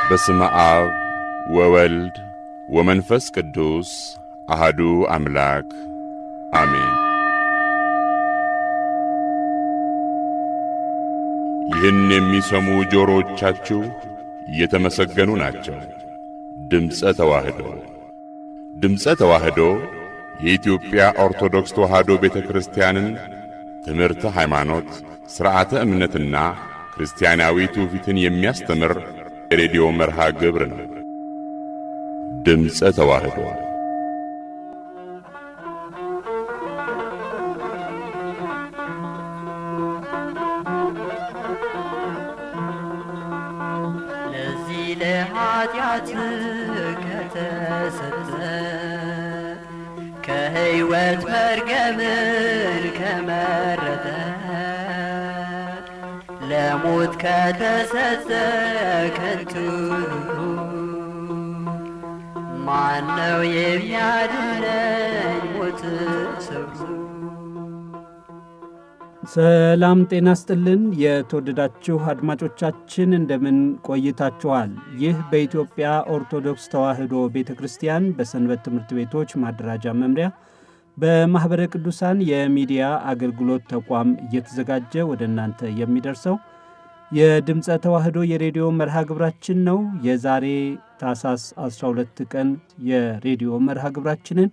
በስመ አብ ወወልድ ወመንፈስ ቅዱስ አሐዱ አምላክ አሜን። ይህን የሚሰሙ ጆሮዎቻችሁ የተመሰገኑ ናቸው። ድምፀ ተዋህዶ ድምፀ ተዋህዶ የኢትዮጵያ ኦርቶዶክስ ተዋህዶ ቤተክርስቲያንን ትምህርተ ሃይማኖት፣ ሥርዓተ እምነትና ክርስቲያናዊ ትውፊትን የሚያስተምር የሬዲዮ መርሃ ግብር ነው። ድምፀ ተዋህዶ ለዚህ ለኃጢአት ከተሰጠ ከሕይወት መርገምን ከመረጠ ለሞት ከተሰጠ ከንቱ ማነው የሚያድነኝ ሞት ሰብሮ? ሰላም ጤና ይስጥልን። የተወደዳችሁ አድማጮቻችን እንደምን ቆይታችኋል? ይህ በኢትዮጵያ ኦርቶዶክስ ተዋህዶ ቤተክርስቲያን በሰንበት ትምህርት ቤቶች ማደራጃ መምሪያ በማኅበረ ቅዱሳን የሚዲያ አገልግሎት ተቋም እየተዘጋጀ ወደ እናንተ የሚደርሰው የድምፀ ተዋህዶ የሬዲዮ መርሃ ግብራችን ነው። የዛሬ ታኅሳስ 12 ቀን የሬዲዮ መርሃ ግብራችንን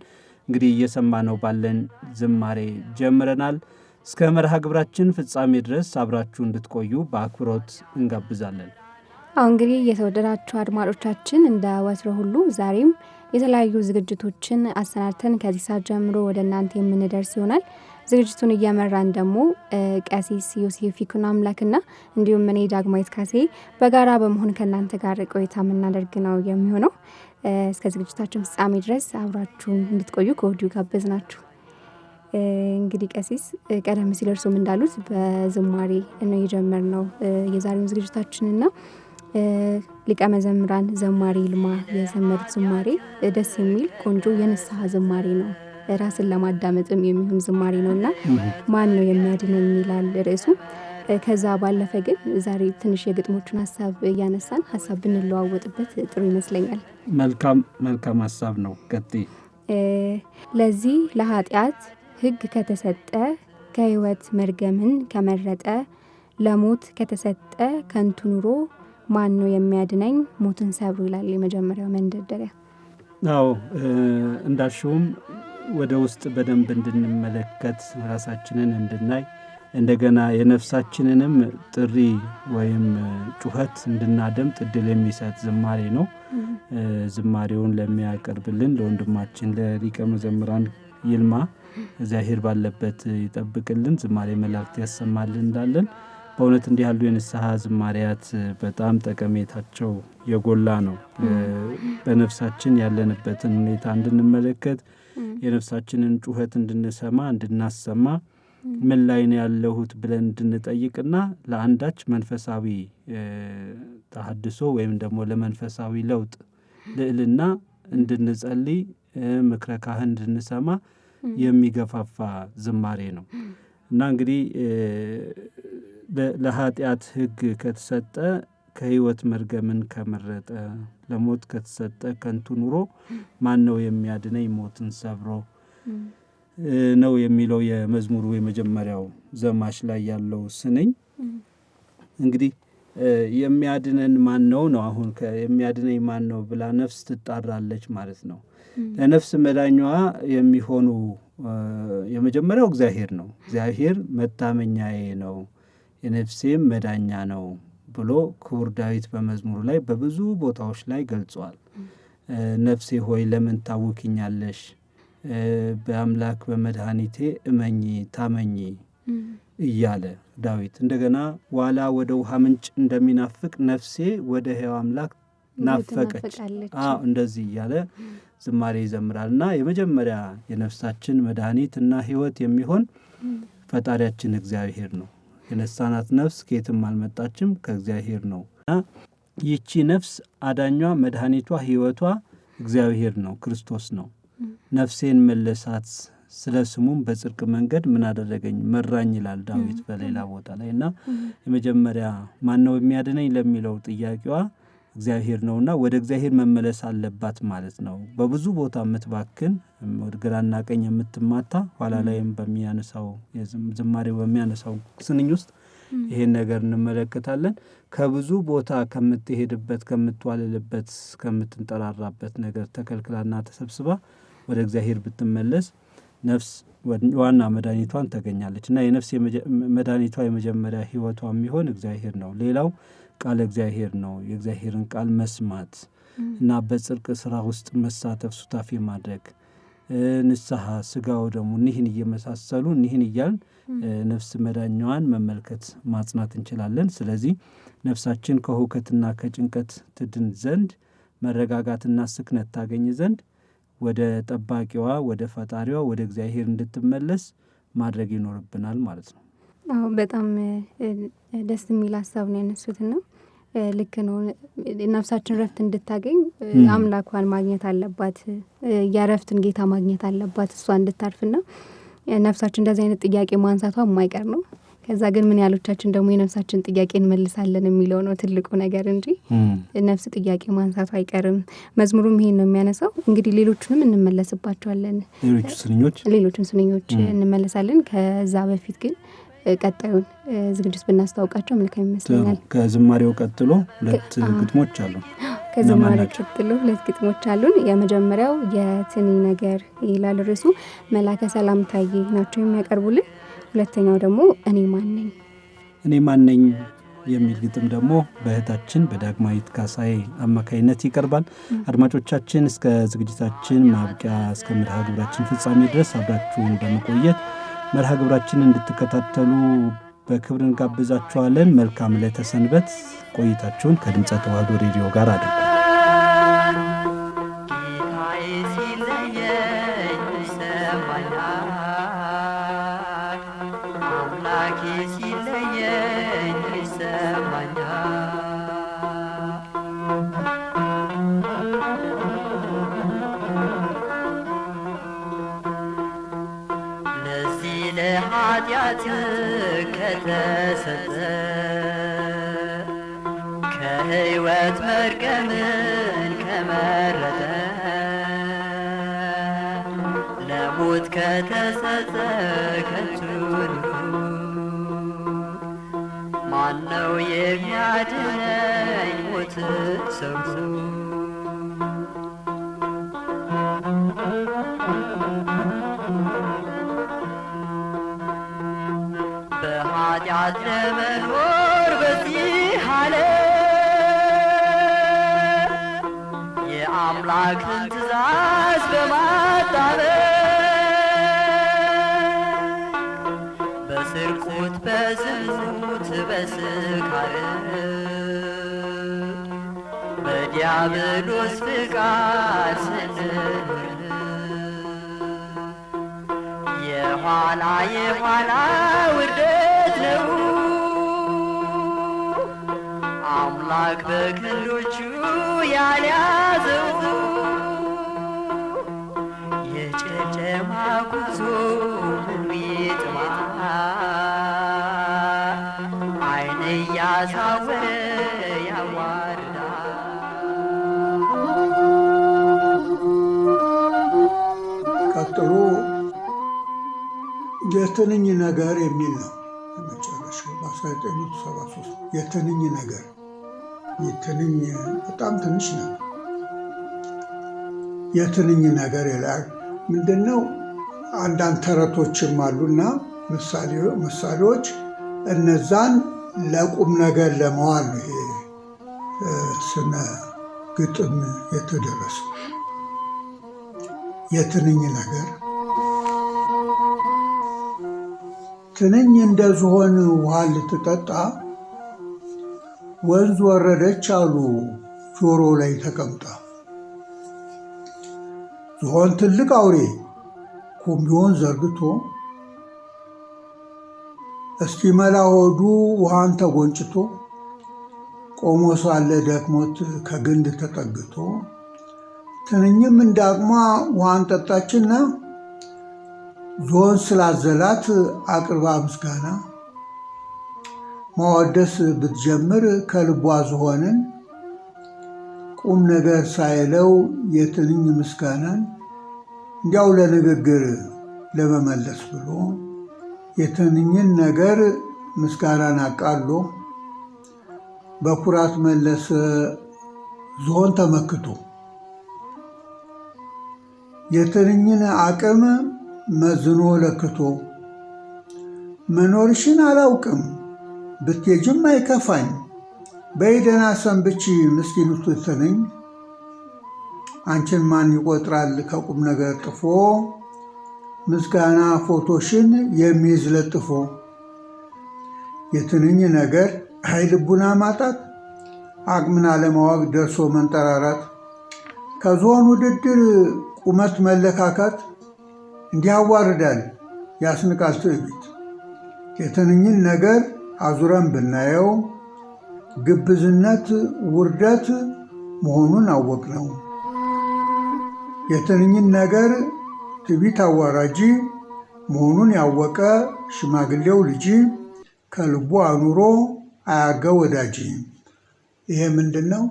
እንግዲህ እየሰማነው ባለን ዝማሬ ጀምረናል። እስከ መርሃ ግብራችን ፍጻሜ ድረስ አብራችሁ እንድትቆዩ በአክብሮት እንጋብዛለን። እንግዲህ የተወደዳችሁ አድማጮቻችን እንደ ወትሮ ሁሉ ዛሬም የተለያዩ ዝግጅቶችን አሰናድተን ከዚህ ሰዓት ጀምሮ ወደ እናንተ የምንደርስ ይሆናል። ዝግጅቱን እየመራን ደግሞ ቀሲስ ዮሴፍ ይኩኖ አምላክና እንዲሁም እኔ ዳግማዊት ካሴ በጋራ በመሆን ከእናንተ ጋር ቆይታ የምናደርግ ነው የሚሆነው። እስከ ዝግጅታችን ፍጻሜ ድረስ አብራችሁን እንድትቆዩ ከወዲሁ ጋበዝናችሁ። እንግዲህ ቀሲስ ቀደም ሲል እርሱም እንዳሉት በዝማሬ ነው የጀመርነው የዛሬውን ዝግጅታችንና ሊቀ መዘምራን ዘማሪ ይልማ የዘመሩት ዝማሬ ደስ የሚል ቆንጆ የንስሐ ዝማሬ ነው። ራስን ለማዳመጥም የሚሆን ዝማሬ ነውና ማን ነው የሚያድነኝ ይላል ርዕሱ። ከዛ ባለፈ ግን ዛሬ ትንሽ የግጥሞቹን ሐሳብ እያነሳን ሐሳብ ብንለዋወጥበት ጥሩ ይመስለኛል። መልካም ሐሳብ ነው። ቀጥይ። ለዚህ ለኃጢአት ሕግ ከተሰጠ ከሕይወት መርገምን ከመረጠ ለሞት ከተሰጠ ከንቱ ኑሮ ማን ነው የሚያድነኝ ሞትን ሰብሮ ይላል የመጀመሪያው መንደርደሪያ። አዎ እንዳልሽውም ወደ ውስጥ በደንብ እንድንመለከት ራሳችንን እንድናይ እንደገና የነፍሳችንንም ጥሪ ወይም ጩኸት እንድናደምጥ እድል የሚሰጥ ዝማሬ ነው። ዝማሬውን ለሚያቀርብልን ለወንድማችን ለሊቀ መዘምራን ይልማ እግዚአብሔር ባለበት ይጠብቅልን፣ ዝማሬ መላእክት ያሰማልን እንዳለን በእውነት እንዲህ ያሉ የንስሐ ዝማሬያት በጣም ጠቀሜታቸው የጎላ ነው። በነፍሳችን ያለንበትን ሁኔታ እንድንመለከት የነፍሳችንን ጩኸት እንድንሰማ እንድናሰማ ምን ላይ ነው ያለሁት ብለን እንድንጠይቅና ለአንዳች መንፈሳዊ ተሐድሶ ወይም ደግሞ ለመንፈሳዊ ለውጥ ልዕልና እንድንጸልይ ምክረ ካህን እንድንሰማ የሚገፋፋ ዝማሬ ነው እና እንግዲህ ለኃጢአት ሕግ ከተሰጠ ከሕይወት መርገምን ከመረጠ ለሞት ከተሰጠ ከንቱ ኑሮ ማን ነው የሚያድነኝ ሞትን ሰብሮ ነው የሚለው የመዝሙሩ የመጀመሪያው ዘማች ላይ ያለው ስንኝ። እንግዲህ የሚያድነን ማን ነው ነው አሁን የሚያድነኝ ማን ነው ብላ ነፍስ ትጣራለች ማለት ነው። ለነፍስ መዳኛዋ የሚሆኑ የመጀመሪያው እግዚአብሔር ነው። እግዚአብሔር መታመኛዬ ነው የነፍሴም መዳኛ ነው ብሎ ክቡር ዳዊት በመዝሙሩ ላይ በብዙ ቦታዎች ላይ ገልጿል። ነፍሴ ሆይ ለምን ታውኪኛለሽ? በአምላክ በመድኃኒቴ እመኚ ታመኚ እያለ ዳዊት እንደገና ዋላ ወደ ውሃ ምንጭ እንደሚናፍቅ ነፍሴ ወደ ሕያው አምላክ ናፈቀች እንደዚህ እያለ ዝማሬ ይዘምራልና የመጀመሪያ የነፍሳችን መድኃኒትና ሕይወት የሚሆን ፈጣሪያችን እግዚአብሔር ነው። የነሳናት ነፍስ ከየትም አልመጣችም ከእግዚአብሔር ነው። ይቺ ነፍስ አዳኟ መድኃኒቷ ሕይወቷ እግዚአብሔር ነው፣ ክርስቶስ ነው። ነፍሴን መለሳት ስለ ስሙም በጽድቅ መንገድ ምን አደረገኝ መራኝ ይላል ዳዊት በሌላ ቦታ ላይ እና የመጀመሪያ ማን ነው የሚያድነኝ ለሚለው ጥያቄዋ እግዚአብሔር ነውና ወደ እግዚአብሔር መመለስ አለባት ማለት ነው። በብዙ ቦታ የምትባክን ወደ ግራና ቀኝ የምትማታ ኋላ ላይም በሚያነሳው ዝማሬው በሚያነሳው ስንኝ ውስጥ ይሄን ነገር እንመለከታለን። ከብዙ ቦታ ከምትሄድበት ከምትዋልልበት ከምትንጠራራበት ነገር ተከልክላና ተሰብስባ ወደ እግዚአብሔር ብትመለስ ነፍስ ዋና መድኃኒቷን ታገኛለች እና የነፍስ መድኃኒቷ የመጀመሪያ ህይወቷ የሚሆን እግዚአብሔር ነው። ሌላው ቃል እግዚአብሔር ነው። የእግዚአብሔርን ቃል መስማት እና በጽድቅ ስራ ውስጥ መሳተፍ ሱታፌ ማድረግ ንስሐ ስጋው ደግሞ እኒህን እየመሳሰሉ እኒህን እያልን ነፍስ መዳኛዋን መመልከት ማጽናት እንችላለን። ስለዚህ ነፍሳችን ከሁከትና ከጭንቀት ትድን ዘንድ መረጋጋትና ስክነት ታገኝ ዘንድ ወደ ጠባቂዋ ወደ ፈጣሪዋ ወደ እግዚአብሔር እንድትመለስ ማድረግ ይኖርብናል ማለት ነው። አዎ በጣም ደስ የሚል ሀሳብ ነው ያነሱትና ልክ ነው። ነፍሳችን ረፍት እንድታገኝ አምላኳን ማግኘት አለባት። የረፍትን ጌታ ማግኘት አለባት እሷ እንድታርፍና ነፍሳችን እንደዚህ አይነት ጥያቄ ማንሳቷ የማይቀር ነው። ከዛ ግን ምን ያሎቻችን ደግሞ የነፍሳችን ጥያቄ እንመልሳለን የሚለው ነው ትልቁ ነገር እንጂ ነፍስ ጥያቄ ማንሳቷ አይቀርም። መዝሙሩም ይሄን ነው የሚያነሳው። እንግዲህ ሌሎቹንም እንመለስባቸዋለን። ሌሎቹን ስንኞች እንመለሳለን። ከዛ በፊት ግን ቀጣዩን ዝግጅት ብናስተዋውቃቸው መልካም ይመስለኛል። ከዝማሬው ቀጥሎ ሁለት ግጥሞች አሉ። ከዝማሬው ቀጥሎ ሁለት ግጥሞች አሉን። የመጀመሪያው የትንኝ ነገር ይላል ርዕሱ። መላከ ሰላም ታዬ ናቸው የሚያቀርቡልን። ሁለተኛው ደግሞ እኔ ማን ነኝ የሚል ግጥም ደግሞ በእህታችን በዳግማዊት ካሳዬ አማካይነት ይቀርባል። አድማጮቻችን እስከ ዝግጅታችን ማብቂያ እስከ መርሃ ግብራችን ፍጻሜ ድረስ አብራችሁን በመቆየት መርሃ ግብራችንን እንድትከታተሉ በክብር እንጋብዛችኋለን። መልካም ዕለተ ሰንበት። ቆይታችሁን ከድምፀ ተዋሕዶ ሬዲዮ ጋር አድርጉ። ኃጢአት ከተሰጠ ከሕይወት መርገምን ከመረጠ ለሞት ከተሰጠ ከንቱን ማነው የሚያድነኝ ሞት ሰብሮ በኃጢአት ለመኖር በዚህ ዓለም የአምላክን ትእዛዝ በማጣበቅ በስርቆት በዝሙት በስካር በዲያብሎስ ፍቃድ ስንኖር የኋላ ውርደት ነው አምላክ በክንዶቹ ያልያዘው የጨለማ ጉዞ ምኑ ይጥማ ዓይን እያሳወረ ያዋርዳል። ቀጥሎ የትንኝ ነገር የሚል ነው። የመጨረሻው በ1973 የትንኝ ነገር። የትንኝ በጣም ትንሽ ነው። የትንኝ ነገር ይላል። ምንድነው? አንዳንድ ተረቶችም አሉና ምሳሌዎች እነዛን ለቁም ነገር ለመዋል ነው ይሄ ስነ ግጥም የተደረሰው። የትንኝ ነገር። ትንኝ እንደ ዝሆን ውሃ ልትጠጣ ወንዝ ወረደች አሉ ጆሮ ላይ ተቀምጣ። ዝሆን ትልቅ አውሬ ኩምቢውን ዘርግቶ እስኪመላ ሆዱ ውሃን ተጎንጭቶ ቆሞ ሳለ ደክሞት ከግንድ ተጠግቶ ትንኝም እንዳቅሟ ውሃን ጠጣችና ዝሆን ስላዘላት አቅርባ ምስጋና ማወደስ ብትጀምር ከልቧ ዝሆንን ቁም ነገር ሳይለው የትንኝ ምስጋናን እንዲያው ለንግግር ለመመለስ ብሎ የትንኝን ነገር ምስጋናን አቃሎ በኩራት መለሰ ዝሆን ተመክቶ የትንኝን አቅም መዝኖ ለክቶ መኖርሽን አላውቅም ብትሄጂም አይከፋኝ በይደና ሰንብቺ ምስኪኑቱ ትንኝ አንቺን ማን ይቆጥራል ከቁም ነገር ጥፎ ምስጋና ፎቶሽን የሚይዝ ለጥፎ የትንኝ ነገር ኃይልቡና ማጣት አቅምን አለማወቅ ደርሶ መንጠራራት ከዝሆን ውድድር ቁመት መለካካት እንዲህ ያዋርዳል ያስንቃል ትዕቢት የትንኝን ነገር አዙረን ብናየው ግብዝነት ውርደት መሆኑን አወቅነው። የትንኝን ነገር ትዕቢት አዋራጂ መሆኑን ያወቀ ሽማግሌው ልጅ ከልቡ አኑሮ አያርገው ወዳጅ። ይሄ ምንድን ነው?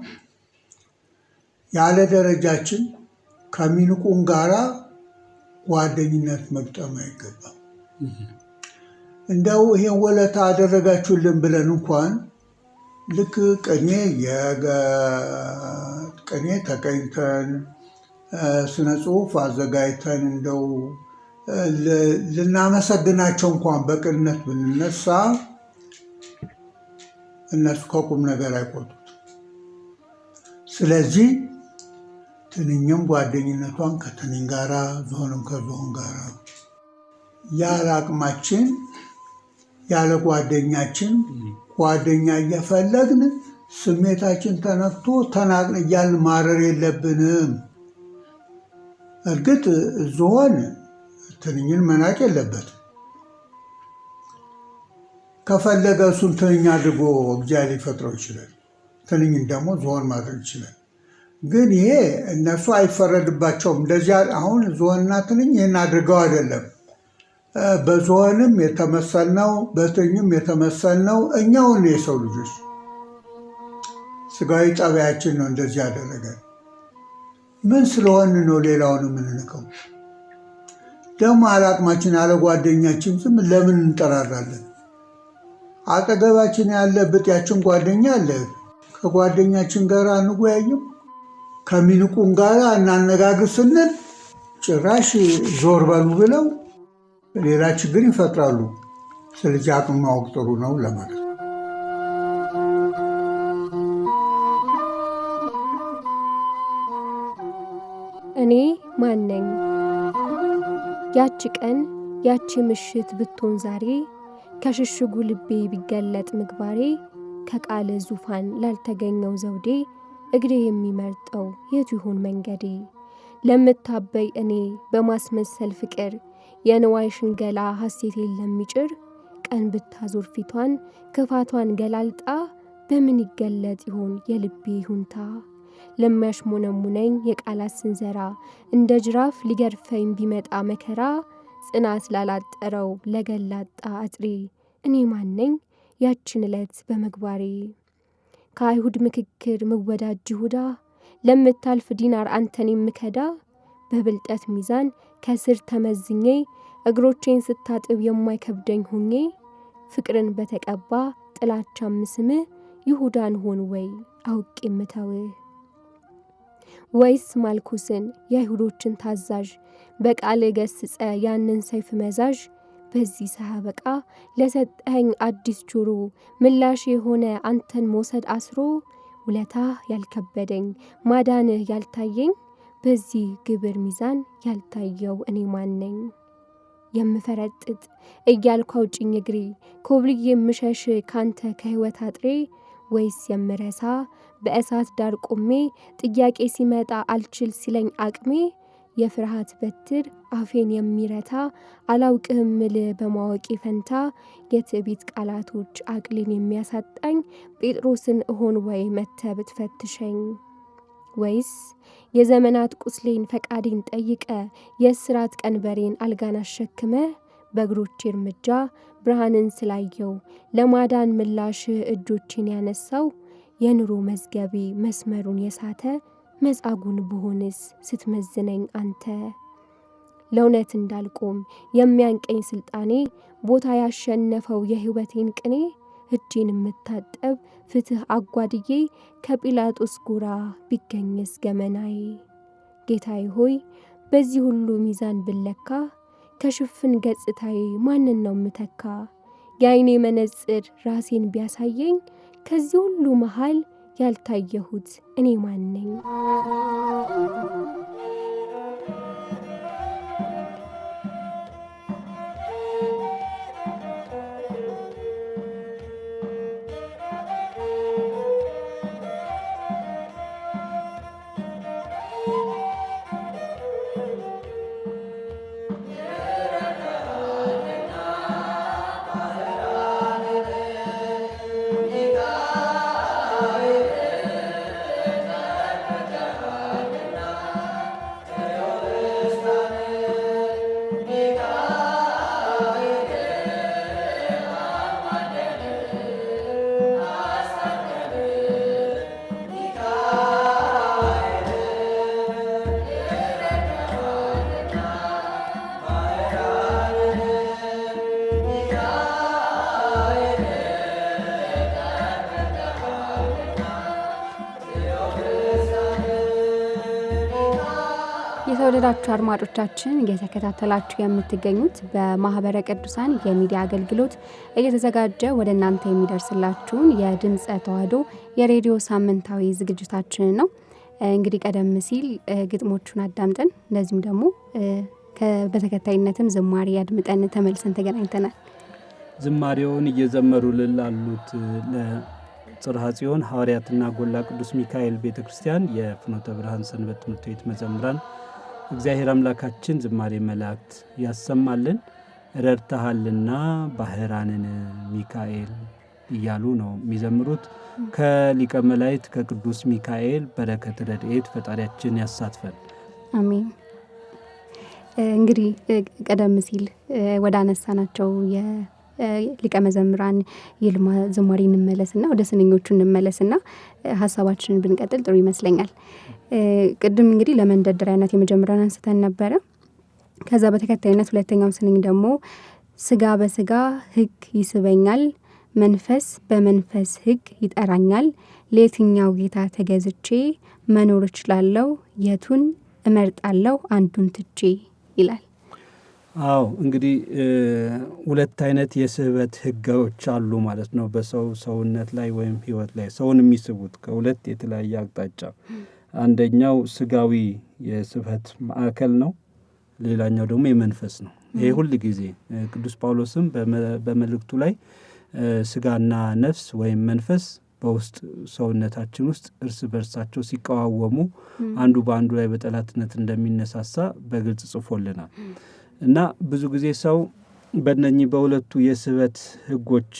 ያለ ደረጃችን ከሚንቁን ጋራ ጓደኝነት መግጠም አይገባም። እንደው ይሄን ወለታ አደረጋችሁልን ብለን እንኳን ልክ ቅኔ ተቀኝተን ስነ ጽሁፍ አዘጋጅተን እንደው ልናመሰግናቸው እንኳን በቅንነት ብንነሳ እነሱ ከቁም ነገር አይቆጡት። ስለዚህ ትንኝም ጓደኝነቷን ከትንኝ ጋራ ዝሆንም ከዝሆን ጋራ ያለ አቅማችን ያለ ጓደኛችን ጓደኛ እየፈለግን ስሜታችን ተነክቶ ተናቅን እያልን ማረር የለብንም። እርግጥ ዝሆን ትንኝን መናቅ የለበትም። ከፈለገ እሱን ትንኝ አድርጎ እግዚአብሔር ሊፈጥረው ይችላል። ትንኝን ደግሞ ዝሆን ማድረግ ይችላል። ግን ይሄ እነሱ አይፈረድባቸውም። እንደዚያ አሁን ዝሆንና ትንኝ ይህን አድርገው አይደለም። በዝሆንም የተመሰልነው በትንኝም የተመሰልነው እኛውን የሰው ልጆች ስጋዊ ጠባያችን ነው እንደዚህ ያደረገ። ምን ስለሆን ነው ሌላውን የምንንቀው? ደግሞ አላቅማችን አለ ጓደኛችን ዝም ለምን እንጠራራለን? አጠገባችን ያለ ብጤያችን ጓደኛ አለ። ከጓደኛችን ጋር አንወያይም? ከሚንቁን ጋር እናነጋግር ስንል ጭራሽ ዞር በሉ ብለው ሌላ ችግር ይፈጥራሉ። ስለዚህ አቅም ማወቅ ጥሩ ነው ለማለት ነው። እኔ ማን ነኝ? ያቺ ቀን ያቺ ምሽት ብትሆን ዛሬ ከሽሽጉ ልቤ ቢገለጥ ምግባሬ ከቃል ዙፋን ላልተገኘው ዘውዴ እግሬ የሚመርጠው የቱ ይሆን መንገዴ? ለምታበይ እኔ በማስመሰል ፍቅር የንዋይ ሽንገላ ሐሴቴን ለሚጭር ቀን ብታዞር ፊቷን ክፋቷን ገላልጣ በምን ይገለጥ ይሆን የልቤ ይሁንታ? ለሚያሽሞነሙነኝ የቃላት ስንዘራ እንደ ጅራፍ ሊገርፈኝ ቢመጣ መከራ ጽናት ላላጠረው ለገላጣ አጥሬ እኔ ማነኝ ያችን ዕለት በመግባሬ? ከአይሁድ ምክክር ምወዳጅ ይሁዳ ለምታልፍ ዲናር አንተን የምከዳ በብልጠት ሚዛን ከስር ተመዝኜ እግሮቼን ስታጥብ የማይከብደኝ ሆኜ ፍቅርን በተቀባ ጥላቻም ስምህ ይሁዳን ሆን ወይ አውቄ የምተውህ? ወይስ ማልኩስን የአይሁዶችን ታዛዥ በቃል ገስጸ ያንን ሰይፍ መዛዥ በዚህ ሳያበቃ ለሰጠኸኝ አዲስ ጆሮ ምላሽ የሆነ አንተን መውሰድ አስሮ ውለታ ያልከበደኝ ማዳንህ ያልታየኝ በዚህ ግብር ሚዛን ያልታየው እኔ ማነኝ? የምፈረጥጥ እያልኩ አውጭኝ እግሬ ኮብልዬ የምሸሽ ካንተ ከህይወት አጥሬ ወይስ የምረሳ በእሳት ዳር ቆሜ ጥያቄ ሲመጣ አልችል ሲለኝ አቅሜ የፍርሃት በትር አፌን የሚረታ አላውቅህም ምል በማወቂ ፈንታ የትዕቢት ቃላቶች አቅሌን የሚያሳጣኝ ጴጥሮስን እሆን ወይ መተ ብትፈትሸኝ? ወይስ የዘመናት ቁስሌን ፈቃዴን ጠይቀ የእስራት ቀንበሬን አልጋን አሸክመ በእግሮቼ እርምጃ ብርሃንን ስላየው ለማዳን ምላሽ እጆችን ያነሳው የኑሮ መዝገቤ መስመሩን የሳተ መጻጉን ብሆንስ ስትመዝነኝ አንተ ለእውነት እንዳልቆም የሚያንቀኝ ስልጣኔ ቦታ ያሸነፈው የህይወቴን ቅኔ እጄን የምታጠብ ፍትህ አጓድዬ ከጲላጦስ ጎራ ቢገኝስ ገመናዬ ጌታዬ ሆይ በዚህ ሁሉ ሚዛን ብለካ ከሽፍን ገጽታዬ ማንን ነው ምተካ የአይኔ መነጽር ራሴን ቢያሳየኝ ከዚህ ሁሉ መሃል ያልታየሁት እኔ ማን ነኝ? የተወደዳችሁ አድማጮቻችን እየተከታተላችሁ የምትገኙት በማህበረ ቅዱሳን የሚዲያ አገልግሎት እየተዘጋጀ ወደ እናንተ የሚደርስላችሁን የድምጸ ተዋህዶ የሬዲዮ ሳምንታዊ ዝግጅታችን ነው። እንግዲህ ቀደም ሲል ግጥሞቹን አዳምጠን እንደዚሁም ደግሞ በተከታይነትም ዝማሬ አድምጠን ተመልሰን ተገናኝተናል። ዝማሬውን እየዘመሩልን ላሉት ለጽርሐ ጽዮን ሐዋርያትና ጎላ ቅዱስ ሚካኤል ቤተክርስቲያን የፍኖተ ብርሃን ሰንበት ትምህርት ቤት መዘምራን እግዚአብሔር አምላካችን ዝማሬ መላእክት ያሰማልን። ረድተሃልና ባህራንን ሚካኤል እያሉ ነው የሚዘምሩት። ከሊቀ መላእክት ከቅዱስ ሚካኤል በረከት ረድኤት ፈጣሪያችን ያሳትፈን፣ አሜን። እንግዲህ ቀደም ሲል ወደ አነሳናቸው ሊቀ መዘምራን ይልማ ዝማሬ እንመለስና ወደ ስንኞቹ እንመለስና ሀሳባችንን ብንቀጥል ጥሩ ይመስለኛል። ቅድም እንግዲህ ለመንደርደሪያነት የመጀመሪያውን አንስተን ነበረ። ከዛ በተከታይነት ሁለተኛው ስንኝ ደግሞ ስጋ በስጋ ሕግ ይስበኛል፣ መንፈስ በመንፈስ ሕግ ይጠራኛል፣ ለየትኛው ጌታ ተገዝቼ መኖር እችላለሁ፣ የቱን እመርጣለሁ አንዱን ትቼ ይላል። አዎ እንግዲህ ሁለት አይነት የስህበት ህጎች አሉ ማለት ነው በሰው ሰውነት ላይ ወይም ህይወት ላይ ሰውን የሚስቡት ከሁለት የተለያየ አቅጣጫ። አንደኛው ስጋዊ የስህበት ማዕከል ነው፣ ሌላኛው ደግሞ የመንፈስ ነው። ይሄ ሁሉ ጊዜ ቅዱስ ጳውሎስም በመልእክቱ ላይ ስጋና ነፍስ ወይም መንፈስ በውስጥ ሰውነታችን ውስጥ እርስ በርሳቸው ሲቀዋወሙ አንዱ በአንዱ ላይ በጠላትነት እንደሚነሳሳ በግልጽ ጽፎልናል። እና ብዙ ጊዜ ሰው በእነኚህ በሁለቱ የስህበት ህጎች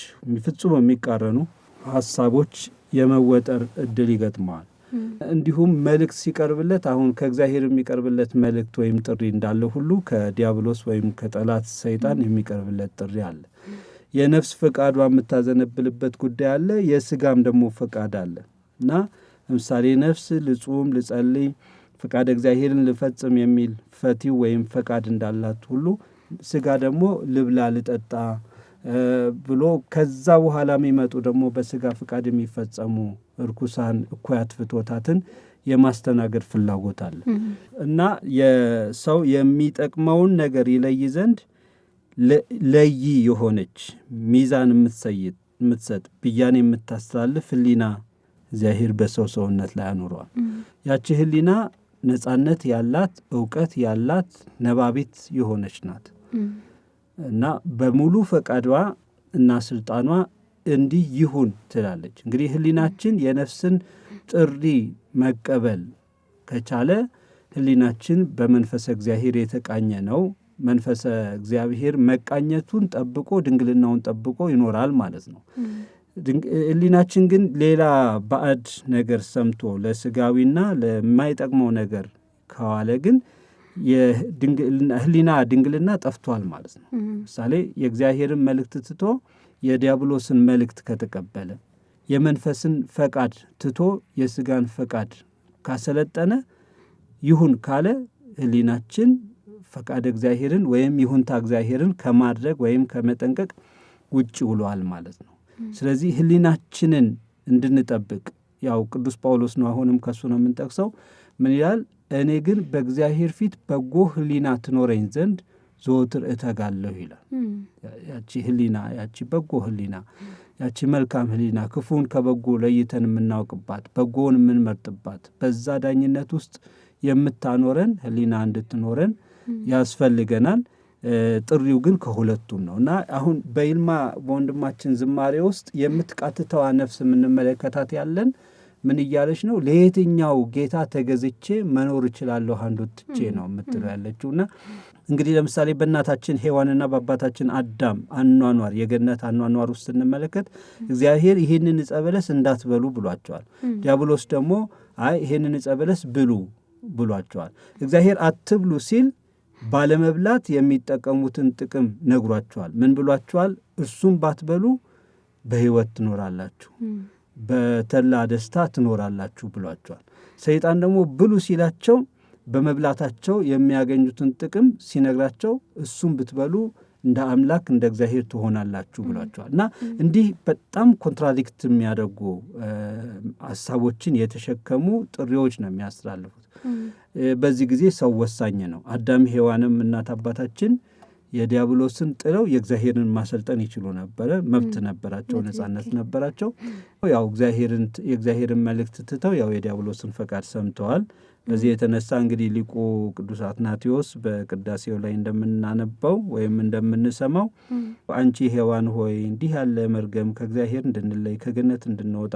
ፍጹም የሚቃረኑ ሀሳቦች የመወጠር እድል ይገጥመዋል። እንዲሁም መልእክት ሲቀርብለት አሁን ከእግዚአብሔር የሚቀርብለት መልእክት ወይም ጥሪ እንዳለ ሁሉ ከዲያብሎስ ወይም ከጠላት ሰይጣን የሚቀርብለት ጥሪ አለ። የነፍስ ፈቃዷ የምታዘነብልበት ጉዳይ አለ፣ የስጋም ደግሞ ፈቃድ አለ። እና ለምሳሌ ነፍስ ልጹም፣ ልጸልይ፣ ፈቃድ እግዚአብሔርን ልፈጽም የሚል ፈቲው ወይም ፈቃድ እንዳላት ሁሉ ስጋ ደግሞ ልብላ፣ ልጠጣ ብሎ ከዛ በኋላ የሚመጡ ደግሞ በስጋ ፈቃድ የሚፈጸሙ እርኩሳን እኩያት ፍትወታትን የማስተናገድ ፍላጎት አለ። እና የሰው የሚጠቅመውን ነገር ይለይ ዘንድ ለይ የሆነች ሚዛን የምትሰጥ ብያን የምታስተላልፍ ህሊና እግዚአብሔር በሰው ሰውነት ላይ አኑሯል። ያቺ ህሊና ነጻነት ያላት እውቀት ያላት ነባቢት የሆነች ናት እና በሙሉ ፈቃዷ እና ስልጣኗ እንዲህ ይሁን ትላለች። እንግዲህ ህሊናችን የነፍስን ጥሪ መቀበል ከቻለ ህሊናችን በመንፈሰ እግዚአብሔር የተቃኘ ነው። መንፈሰ እግዚአብሔር መቃኘቱን ጠብቆ ድንግልናውን ጠብቆ ይኖራል ማለት ነው። ህሊናችን ግን ሌላ ባዕድ ነገር ሰምቶ ለስጋዊና ለማይጠቅመው ነገር ከዋለ ግን ህሊና ድንግልና ጠፍቷል ማለት ነው። ምሳሌ የእግዚአብሔርን መልእክት ትቶ የዲያብሎስን መልእክት ከተቀበለ የመንፈስን ፈቃድ ትቶ የስጋን ፈቃድ ካሰለጠነ ይሁን ካለ ህሊናችን ፈቃድ እግዚአብሔርን ወይም ይሁንታ እግዚአብሔርን ከማድረግ ወይም ከመጠንቀቅ ውጭ ውሏል ማለት ነው። ስለዚህ ህሊናችንን እንድንጠብቅ ያው ቅዱስ ጳውሎስ ነው አሁንም ከሱ ነው የምንጠቅሰው ምን ይላል? እኔ ግን በእግዚአብሔር ፊት በጎ ህሊና ትኖረኝ ዘንድ ዘወትር እተጋለሁ ይላል። ያቺ ህሊና ያቺ በጎ ህሊና ያቺ መልካም ህሊና ክፉን ከበጎ ለይተን የምናውቅባት በጎውን የምንመርጥባት በዛ ዳኝነት ውስጥ የምታኖረን ህሊና እንድትኖረን ያስፈልገናል። ጥሪው ግን ከሁለቱም ነው እና አሁን በይልማ በወንድማችን ዝማሬ ውስጥ የምትቃትተዋ ነፍስ የምንመለከታት ያለን ምን እያለች ነው? ለየትኛው ጌታ ተገዝቼ መኖር እችላለሁ አንዱ ትቼ ነው የምትለው ያለችውና እንግዲህ ለምሳሌ በእናታችን ሔዋንና በአባታችን አዳም አኗኗር የገነት አኗኗር ውስጥ ስንመለከት እግዚአብሔር ይህንን ዕፀ በለስ እንዳትበሉ ብሏቸዋል። ዲያብሎስ ደግሞ አይ ይህንን ዕፀ በለስ ብሉ ብሏቸዋል። እግዚአብሔር አትብሉ ሲል ባለመብላት የሚጠቀሙትን ጥቅም ነግሯቸዋል። ምን ብሏቸዋል? እርሱም ባትበሉ በሕይወት ትኖራላችሁ፣ በተላ ደስታ ትኖራላችሁ ብሏቸዋል። ሰይጣን ደግሞ ብሉ ሲላቸው በመብላታቸው የሚያገኙትን ጥቅም ሲነግራቸው እሱም ብትበሉ እንደ አምላክ እንደ እግዚአብሔር ትሆናላችሁ ብሏቸዋል። እና እንዲህ በጣም ኮንትራዲክት የሚያደርጉ ሀሳቦችን የተሸከሙ ጥሪዎች ነው የሚያስተላልፉት። በዚህ ጊዜ ሰው ወሳኝ ነው። አዳም ሔዋንም እናት አባታችን የዲያብሎስን ጥለው የእግዚአብሔርን ማሰልጠን ይችሉ ነበረ። መብት ነበራቸው፣ ነጻነት ነበራቸው። ያው የእግዚአብሔርን መልእክት ትተው ያው የዲያብሎስን ፈቃድ ሰምተዋል። በዚህ የተነሳ እንግዲህ ሊቁ ቅዱስ አትናቴዎስ በቅዳሴው ላይ እንደምናነበው ወይም እንደምንሰማው አንቺ ሔዋን ሆይ እንዲህ ያለ መርገም ከእግዚአብሔር እንድንለይ ከገነት እንድንወጣ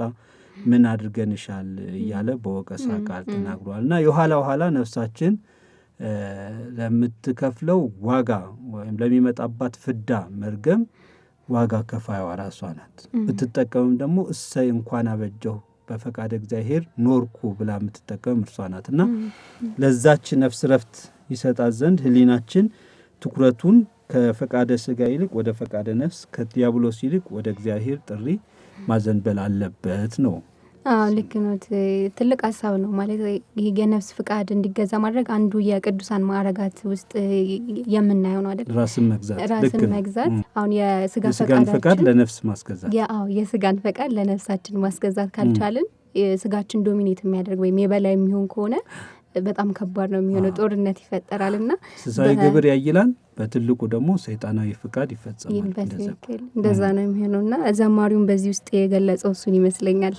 ምን አድርገንሻል እያለ በወቀሳ ቃል ተናግሯል። እና የኋላ ነፍሳችን ለምትከፍለው ዋጋ ወይም ለሚመጣባት ፍዳ መርገም ዋጋ ከፋይዋ ራሷ ናት። ብትጠቀምም ደግሞ እሰይ እንኳን አበጀው በፈቃድ እግዚአብሔር ኖርኩ ብላ የምትጠቀም እርሷ ናት። እና ለዛች ነፍስ ረፍት ይሰጣት ዘንድ ህሊናችን ትኩረቱን ከፈቃደ ስጋ ይልቅ ወደ ፈቃደ ነፍስ ከዲያብሎስ ይልቅ ወደ እግዚአብሔር ጥሪ ማዘንበል አለበት ነው። ልክ ነው። ትልቅ ሀሳብ ነው ማለት ይሄ የነፍስ ፍቃድ እንዲገዛ ማድረግ አንዱ የቅዱሳን ማዕረጋት ውስጥ የምናየው ነው አይደል? ራስን መግዛት አሁን የስጋን ፈቃድ ለነፍስ ማስገዛት የስጋን ፈቃድ ለነፍሳችን ማስገዛት ካልቻልን ስጋችን ዶሚኔት የሚያደርግ ወይም የበላይ የሚሆን ከሆነ በጣም ከባድ ነው የሚሆነው። ጦርነት ይፈጠራልና ስሳይ ግብር ያይላል፣ በትልቁ ደግሞ ሰይጣናዊ ፍቃድ ይፈጸማል። እንደዛ ነው የሚሆነውና ዘማሪውን በዚህ ውስጥ የገለጸው እሱን ይመስለኛል።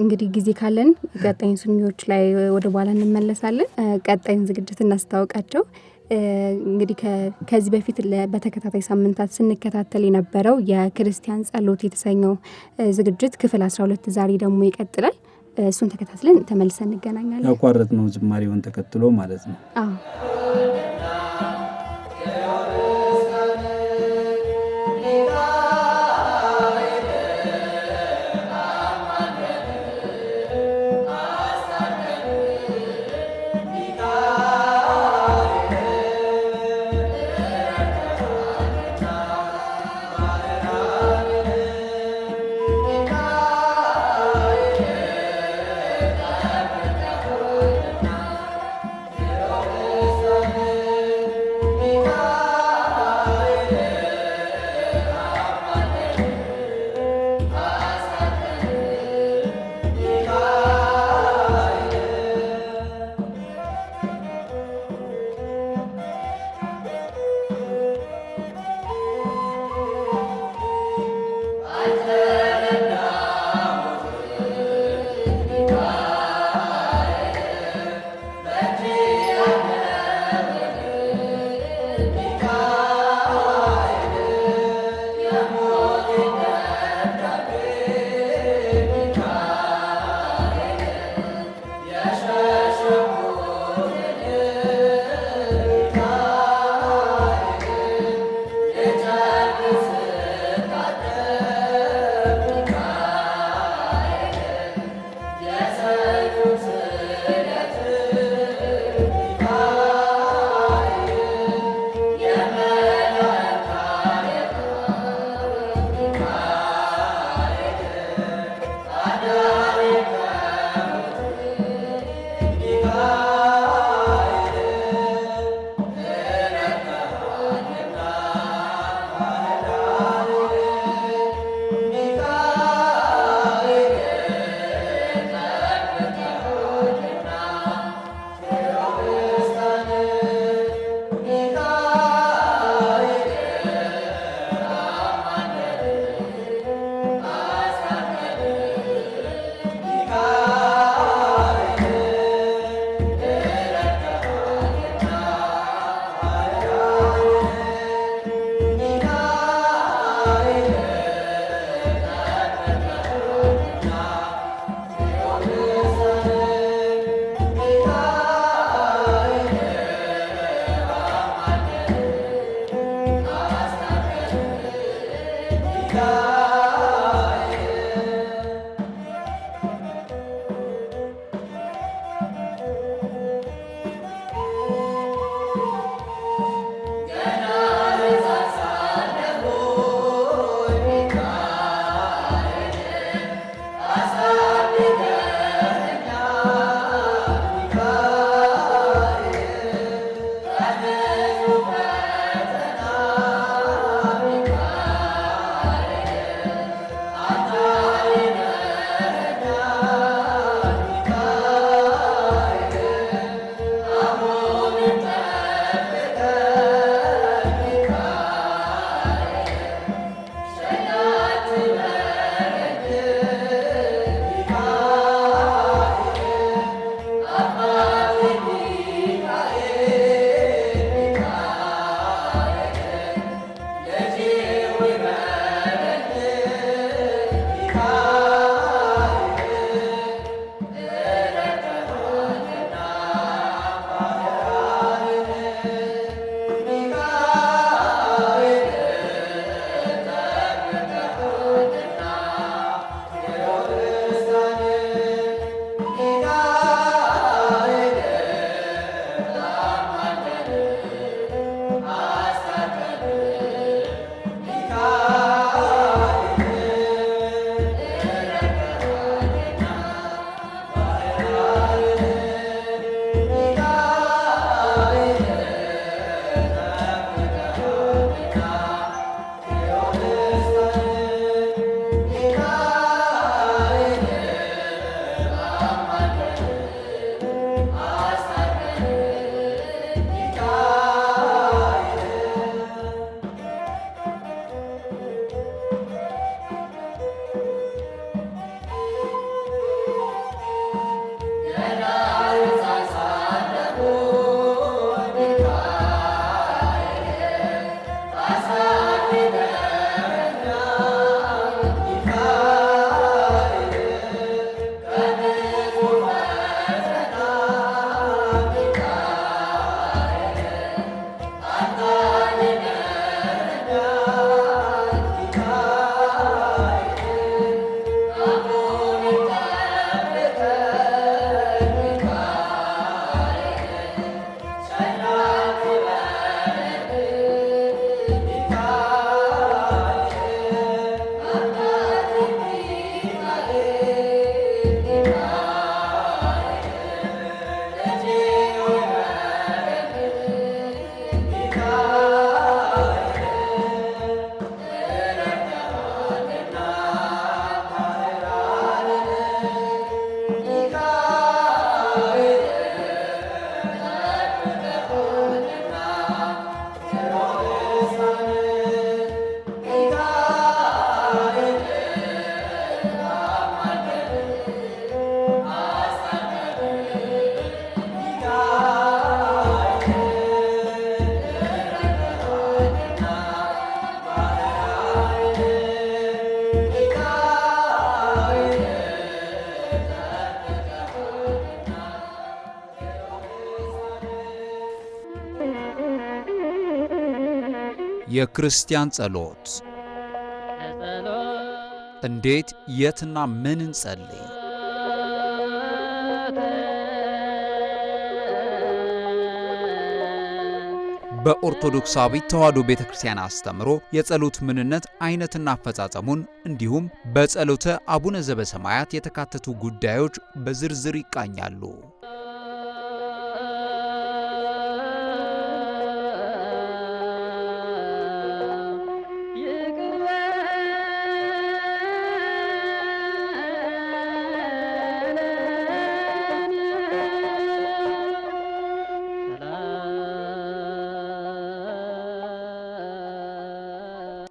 እንግዲህ ጊዜ ካለን ቀጣይን ሱኒዎች ላይ ወደ በኋላ እንመለሳለን። ቀጣይን ዝግጅት እናስታውቃቸው። እንግዲህ ከዚህ በፊት በተከታታይ ሳምንታት ስንከታተል የነበረው የክርስቲያን ጸሎት የተሰኘው ዝግጅት ክፍል 12 ዛሬ ደግሞ ይቀጥላል። እሱን ተከታትለን ተመልሰን እንገናኛለን። ያቋረጥነው ዝማሬውን ተከትሎ ማለት ነው። የክርስቲያን ጸሎት እንዴት የትና ምን እንጸልይ? በኦርቶዶክሳዊት ተዋሕዶ ቤተክርስቲያን አስተምሮ የጸሎት ምንነት፣ አይነትና አፈጻጸሙን እንዲሁም በጸሎተ አቡነ ዘበሰማያት የተካተቱ ጉዳዮች በዝርዝር ይቃኛሉ።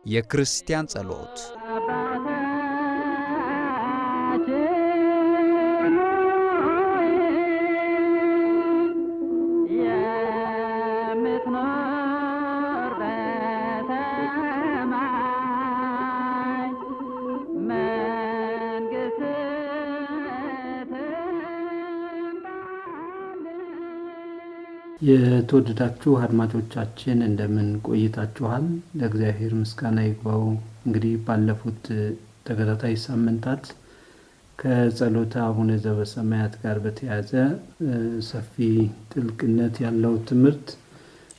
የክርስቲያን ጸሎት የተወደዳችሁ አድማጮቻችን እንደምን ቆይታችኋል? ለእግዚአብሔር ምስጋና ይግባው። እንግዲህ ባለፉት ተከታታይ ሳምንታት ከጸሎተ አቡነ ዘበሰማያት ጋር በተያያዘ ሰፊ ጥልቅነት ያለው ትምህርት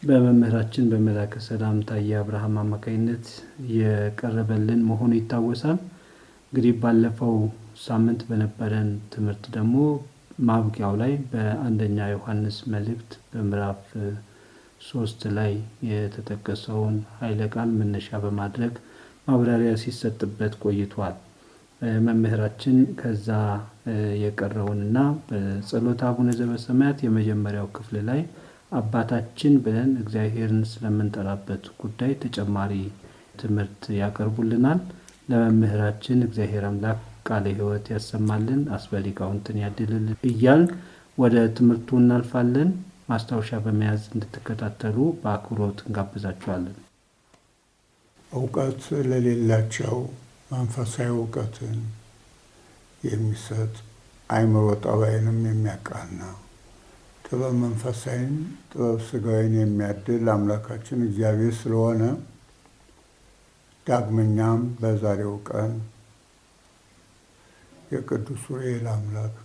በመምህራችን በመላከ ሰላም ታዬ አብርሃም አማካኝነት የቀረበልን መሆኑ ይታወሳል። እንግዲህ ባለፈው ሳምንት በነበረን ትምህርት ደግሞ ማብቂያው ላይ በአንደኛ ዮሐንስ መልእክት በምዕራፍ 3 ላይ የተጠቀሰውን ኃይለ ቃል መነሻ በማድረግ ማብራሪያ ሲሰጥበት ቆይቷል። መምህራችን ከዛ የቀረውንና በጸሎተ አቡነ ዘበሰማያት የመጀመሪያው ክፍል ላይ አባታችን ብለን እግዚአብሔርን ስለምንጠራበት ጉዳይ ተጨማሪ ትምህርት ያቀርቡልናል። ለመምህራችን እግዚአብሔር አምላክ ቃለ ሕይወት ያሰማልን፣ አስበሊቃውንትን ያድልልን እያል ወደ ትምህርቱ እናልፋለን። ማስታወሻ በመያዝ እንድትከታተሉ በአክብሮት እንጋብዛችኋለን። እውቀት ለሌላቸው መንፈሳዊ እውቀትን የሚሰጥ አእምሮ ጠባይንም የሚያቃና ጥበብ መንፈሳዊን ጥበብ ስጋዊን የሚያድል አምላካችን እግዚአብሔር ስለሆነ ዳግመኛም በዛሬው ቀን የቅዱስ ዑራኤል አምላክ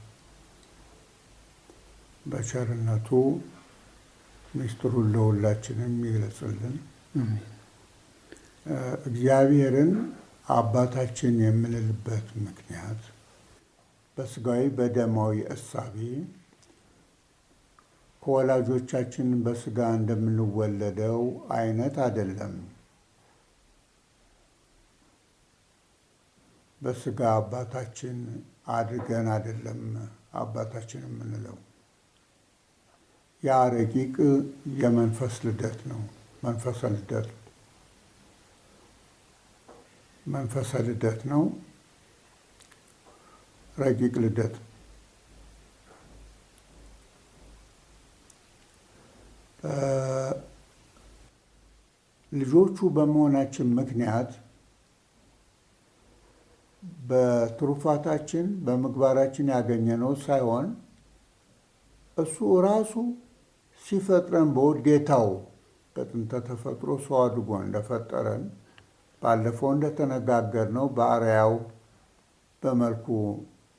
በቸርነቱ ምስጢሩን ለሁላችንም ይግለጽልን። እግዚአብሔርን አባታችን የምንልበት ምክንያት በስጋዊ በደማዊ እሳቤ ከወላጆቻችን በስጋ እንደምንወለደው አይነት አይደለም። በስጋ አባታችን አድርገን አይደለም አባታችን የምንለው። ያ ረቂቅ የመንፈስ ልደት ነው። መንፈሰ ልደት ነው። ረቂቅ ልደት ልጆቹ በመሆናችን ምክንያት በትሩፋታችን በምግባራችን ያገኘነው ሳይሆን እሱ ራሱ ሲፈጥረን በውዴታው በጥንተ ተፈጥሮ ሰው አድርጎ እንደፈጠረን ባለፈው እንደተነጋገርነው በአርአያው በመልኩ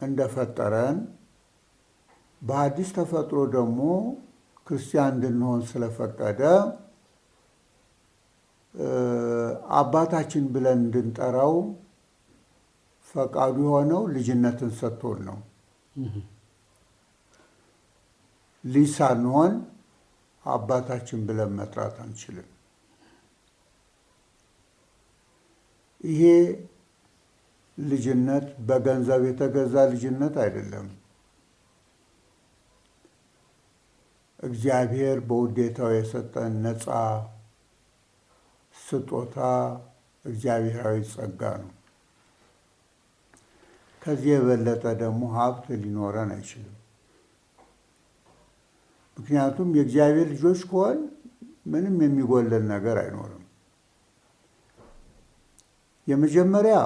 እንደፈጠረን በአዲስ ተፈጥሮ ደግሞ ክርስቲያን እንድንሆን ስለፈቀደ አባታችን ብለን እንድንጠራው ፈቃዱ የሆነው ልጅነትን ሰጥቶን ነው። ልጅ ሳንሆን አባታችን ብለን መጥራት አንችልም። ይሄ ልጅነት በገንዘብ የተገዛ ልጅነት አይደለም። እግዚአብሔር በውዴታው የሰጠን ነፃ ስጦታ እግዚአብሔራዊ ጸጋ ነው። ከዚህ የበለጠ ደግሞ ሀብት ሊኖረን አይችልም። ምክንያቱም የእግዚአብሔር ልጆች ከሆን ምንም የሚጎለን ነገር አይኖርም። የመጀመሪያ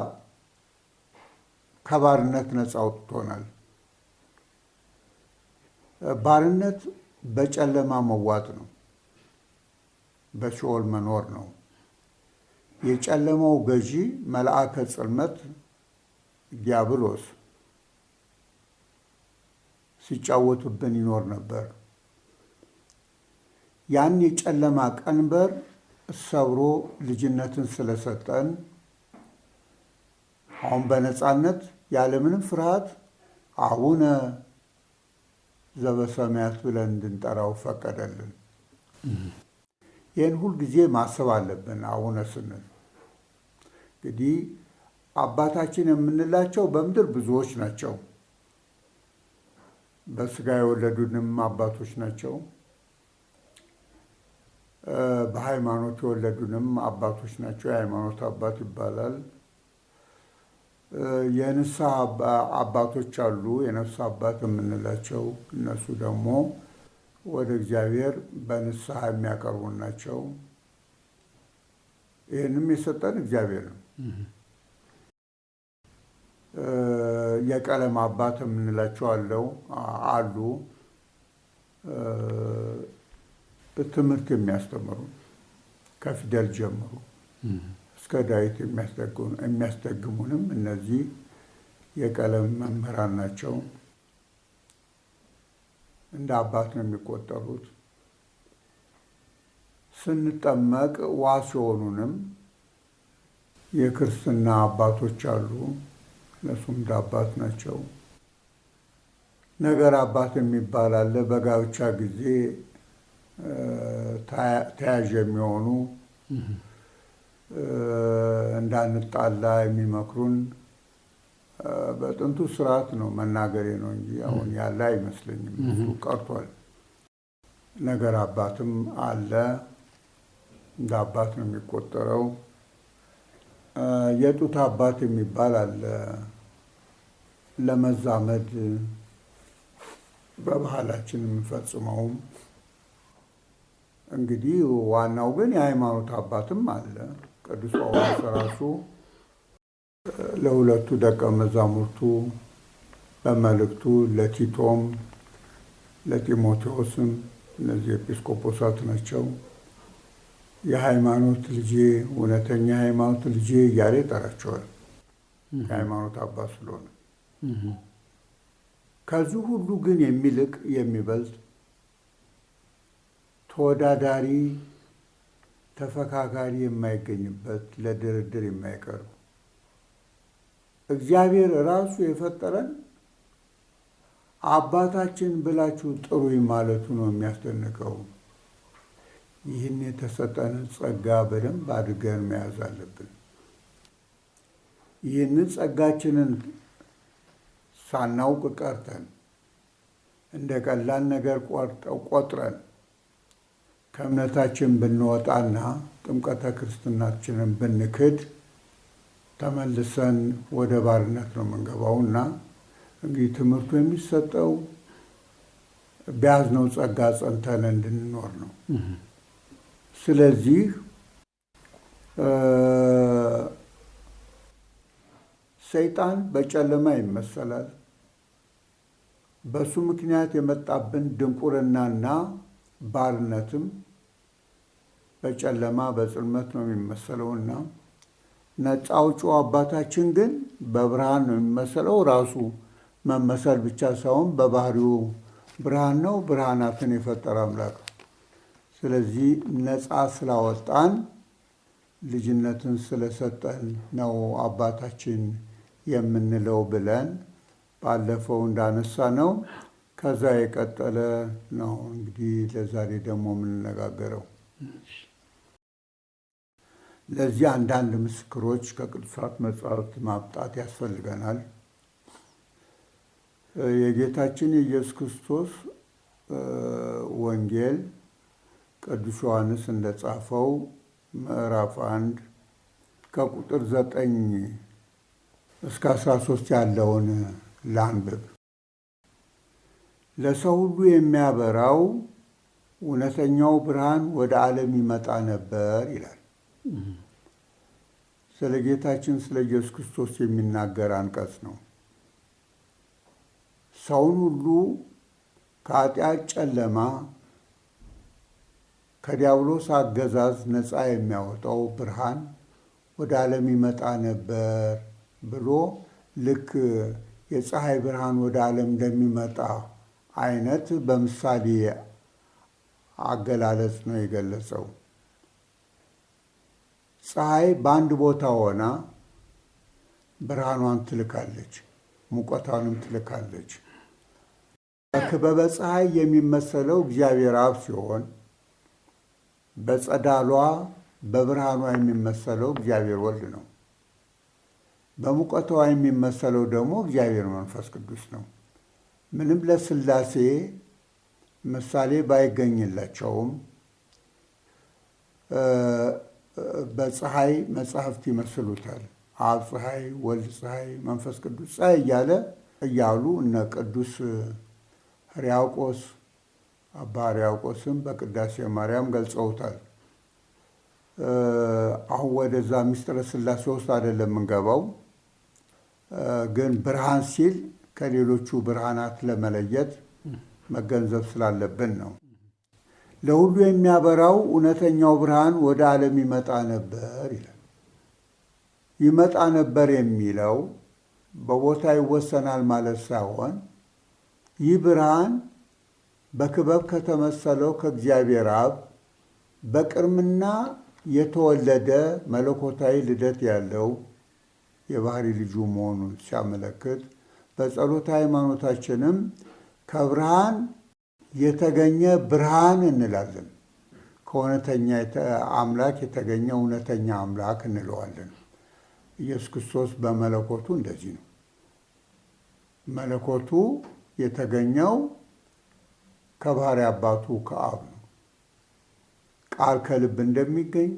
ከባርነት ነፃ አውጥቶናል። ባርነት በጨለማ መዋጥ ነው፣ በሲኦል መኖር ነው። የጨለማው ገዢ መልአከ ጽልመት ዲያብሎስ ሲጫወቱብን ይኖር ነበር። ያን የጨለማ ቀንበር ሰብሮ ልጅነትን ስለሰጠን አሁን በነፃነት ያለምንም ፍርሃት አቡነ ዘበሰማያት ብለን እንድንጠራው ፈቀደልን። ይህን ሁልጊዜ ማሰብ አለብን። አቡነ ስንል እንግዲህ አባታችን የምንላቸው በምድር ብዙዎች ናቸው። በስጋ የወለዱንም አባቶች ናቸው። በሃይማኖት የወለዱንም አባቶች ናቸው። የሃይማኖት አባት ይባላል። የንስሐ አባቶች አሉ፣ የነፍስ አባት የምንላቸው። እነሱ ደግሞ ወደ እግዚአብሔር በንስሐ የሚያቀርቡን ናቸው። ይህንም የሰጠን እግዚአብሔር ነው። የቀለም አባት የምንላቸው አሉ። ትምህርት የሚያስተምሩ ከፊደል ጀምሮ እስከ ዳዊት የሚያስደግሙንም እነዚህ የቀለም መምህራን ናቸው። እንደ አባት ነው የሚቆጠሩት። ስንጠመቅ ዋስ የሆኑንም የክርስትና አባቶች አሉ። እነሱም እንደ አባት ናቸው። ነገር አባት የሚባል አለ። በጋብቻ ጊዜ ተያዥ የሚሆኑ እንዳንጣላ የሚመክሩን በጥንቱ ስርዓት ነው መናገሬ ነው እንጂ አሁን ያለ አይመስለኝም። እሱ ቀርቷል። ነገር አባትም አለ። እንደ አባት ነው የሚቆጠረው። የጡት አባት የሚባል አለ። ለመዛመድ በባህላችን የምንፈጽመውም እንግዲህ ዋናው ግን የሃይማኖት አባትም አለ። ቅዱስ ጳውሎስ ራሱ ለሁለቱ ደቀ መዛሙርቱ በመልእክቱ ለቲቶም ለጢሞቴዎስም እነዚህ ኤጲስቆጶሳት ናቸው። የሃይማኖት ልጄ፣ እውነተኛ ሃይማኖት ልጄ እያለ ይጠራቸዋል። የሃይማኖት አባት ስለሆነ ከዚህ ሁሉ ግን የሚልቅ የሚበልጥ ተወዳዳሪ ተፈካካሪ የማይገኝበት ለድርድር የማይቀርብ እግዚአብሔር ራሱ የፈጠረን አባታችን ብላችሁ ጥሩኝ ማለቱ ነው የሚያስደንቀው። ይህን የተሰጠንን ጸጋ በደንብ አድርገን መያዝ አለብን። ይህንን ጸጋችንን ሳናውቅ ቀርተን እንደ ቀላል ነገር ቆጥረን ከእምነታችን ብንወጣና ጥምቀተ ክርስትናችንን ብንክድ ተመልሰን ወደ ባርነት ነው የምንገባውና እንግዲህ ትምህርቱ የሚሰጠው በያዝነው ጸጋ ጸንተን እንድንኖር ነው። ስለዚህ ሰይጣን በጨለማ ይመሰላል። በሱ ምክንያት የመጣብን ድንቁርናና ባርነትም በጨለማ በጽልመት ነው የሚመሰለውና ነፃ አውጪው አባታችን ግን በብርሃን ነው የሚመሰለው። ራሱ መመሰል ብቻ ሳይሆን በባህሪው ብርሃን ነው። ብርሃናትን የፈጠረ አምላክ። ስለዚህ ነፃ ስላወጣን ልጅነትን ስለሰጠን ነው አባታችን የምንለው ብለን ባለፈው እንዳነሳ ነው። ከዛ የቀጠለ ነው እንግዲህ ለዛሬ ደግሞ የምንነጋገረው። ለዚህ አንዳንድ ምስክሮች ከቅዱሳት መጻሕፍት ማምጣት ያስፈልገናል። የጌታችን የኢየሱስ ክርስቶስ ወንጌል ቅዱስ ዮሐንስ እንደጻፈው ምዕራፍ 1 ከቁጥር 9 እስከ 13 ያለውን ላንብብ። ለሰው ሁሉ የሚያበራው እውነተኛው ብርሃን ወደ ዓለም ይመጣ ነበር ይላል። ስለ ጌታችን ስለ ኢየሱስ ክርስቶስ የሚናገር አንቀጽ ነው። ሰውን ሁሉ ከኃጢአት ጨለማ ከዲያብሎስ አገዛዝ ነፃ የሚያወጣው ብርሃን ወደ ዓለም ይመጣ ነበር ብሎ ልክ የፀሐይ ብርሃን ወደ ዓለም እንደሚመጣ አይነት በምሳሌ አገላለጽ ነው የገለጸው። ፀሐይ በአንድ ቦታ ሆና ብርሃኗን ትልካለች፣ ሙቀቷንም ትልካለች። በክበበ ፀሐይ የሚመሰለው እግዚአብሔር አብ ሲሆን በጸዳሏ በብርሃኗ የሚመሰለው እግዚአብሔር ወልድ ነው። በሙቀቷ የሚመሰለው ደግሞ እግዚአብሔር መንፈስ ቅዱስ ነው። ምንም ለሥላሴ ምሳሌ ባይገኝላቸውም በፀሐይ መጻሕፍት ይመስሉታል። አብ ፀሐይ፣ ወልድ ፀሐይ፣ መንፈስ ቅዱስ ፀሐይ እያሉ እነ ቅዱስ ሕርያቆስ አባ ሕርያቆስም በቅዳሴ ማርያም ገልጸውታል። አሁን ወደዛ ምስጢረ ሥላሴ ውስጥ አይደለም የምንገባው፣ ግን ብርሃን ሲል ከሌሎቹ ብርሃናት ለመለየት መገንዘብ ስላለብን ነው። ለሁሉ የሚያበራው እውነተኛው ብርሃን ወደ ዓለም ይመጣ ነበር ይላል። ይመጣ ነበር የሚለው በቦታ ይወሰናል ማለት ሳይሆን ይህ ብርሃን በክበብ ከተመሰለው ከእግዚአብሔር አብ በቅድምና የተወለደ መለኮታዊ ልደት ያለው የባህሪ ልጁ መሆኑን ሲያመለክት፣ በጸሎተ ሃይማኖታችንም ከብርሃን የተገኘ ብርሃን እንላለን። ከእውነተኛ አምላክ የተገኘ እውነተኛ አምላክ እንለዋለን። ኢየሱስ ክርስቶስ በመለኮቱ እንደዚህ ነው። መለኮቱ የተገኘው ከባህሪ አባቱ ከአብ ነው። ቃል ከልብ እንደሚገኝ፣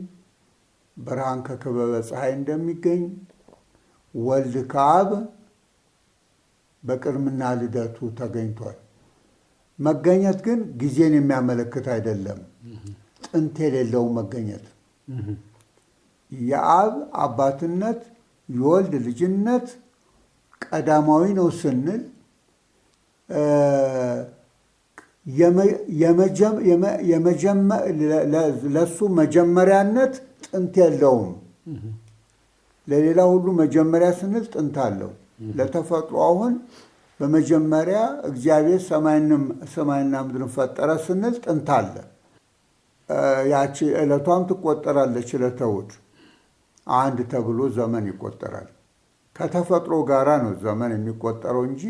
ብርሃን ከክበበ ፀሐይ እንደሚገኝ፣ ወልድ ከአብ በቅድምና ልደቱ ተገኝቷል። መገኘት ግን ጊዜን የሚያመለክት አይደለም። ጥንት የሌለው መገኘት የአብ አባትነት የወልድ ልጅነት ቀዳማዊ ነው ስንል ለሱ መጀመሪያነት ጥንት የለውም። ለሌላ ሁሉ መጀመሪያ ስንል ጥንት አለው። ለተፈጥሮ አሁን በመጀመሪያ እግዚአብሔር ሰማይና ምድርን ፈጠረ ስንል ጥንት አለ። ያቺ ዕለቷም ትቆጠራለች። ዕለተ እሑድ አንድ ተብሎ ዘመን ይቆጠራል። ከተፈጥሮ ጋራ ነው ዘመን የሚቆጠረው እንጂ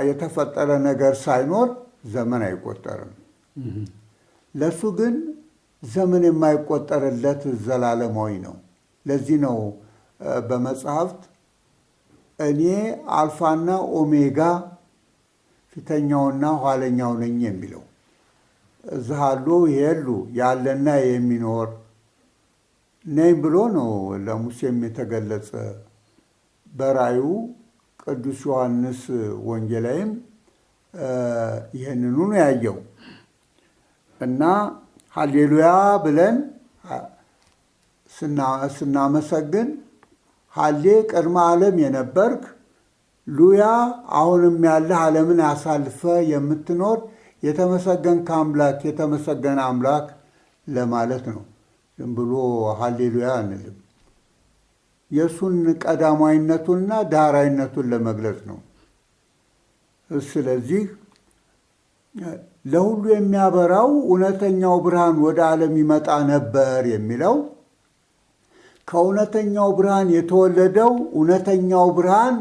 የተፈጠረ ነገር ሳይኖር ዘመን አይቆጠርም። ለሱ ግን ዘመን የማይቆጠርለት ዘላለማዊ ነው። ለዚህ ነው በመጽሐፍት እኔ አልፋና ኦሜጋ ፊተኛውና ኋለኛው ነኝ የሚለው። እዝሃሉ ይሄሉ ያለና የሚኖር ነኝ ብሎ ነው ለሙሴም የተገለጸ። በራእዩ ቅዱስ ዮሐንስ ወንጌላዊም ይህንኑ ነው ያየው እና ሃሌሉያ ብለን ስናመሰግን ሃሌ ቅድመ ዓለም የነበርክ፣ ሉያ አሁንም ያለህ ዓለምን አሳልፈ የምትኖር የተመሰገንክ አምላክ የተመሰገነ አምላክ ለማለት ነው። ዝም ብሎ ሃሌሉያ አንልም። የእሱን ቀዳማዊነቱንና ዳህራዊነቱን ለመግለጽ ነው። ስለዚህ ለሁሉ የሚያበራው እውነተኛው ብርሃን ወደ ዓለም ይመጣ ነበር የሚለው ከእውነተኛው ብርሃን የተወለደው እውነተኛው ብርሃን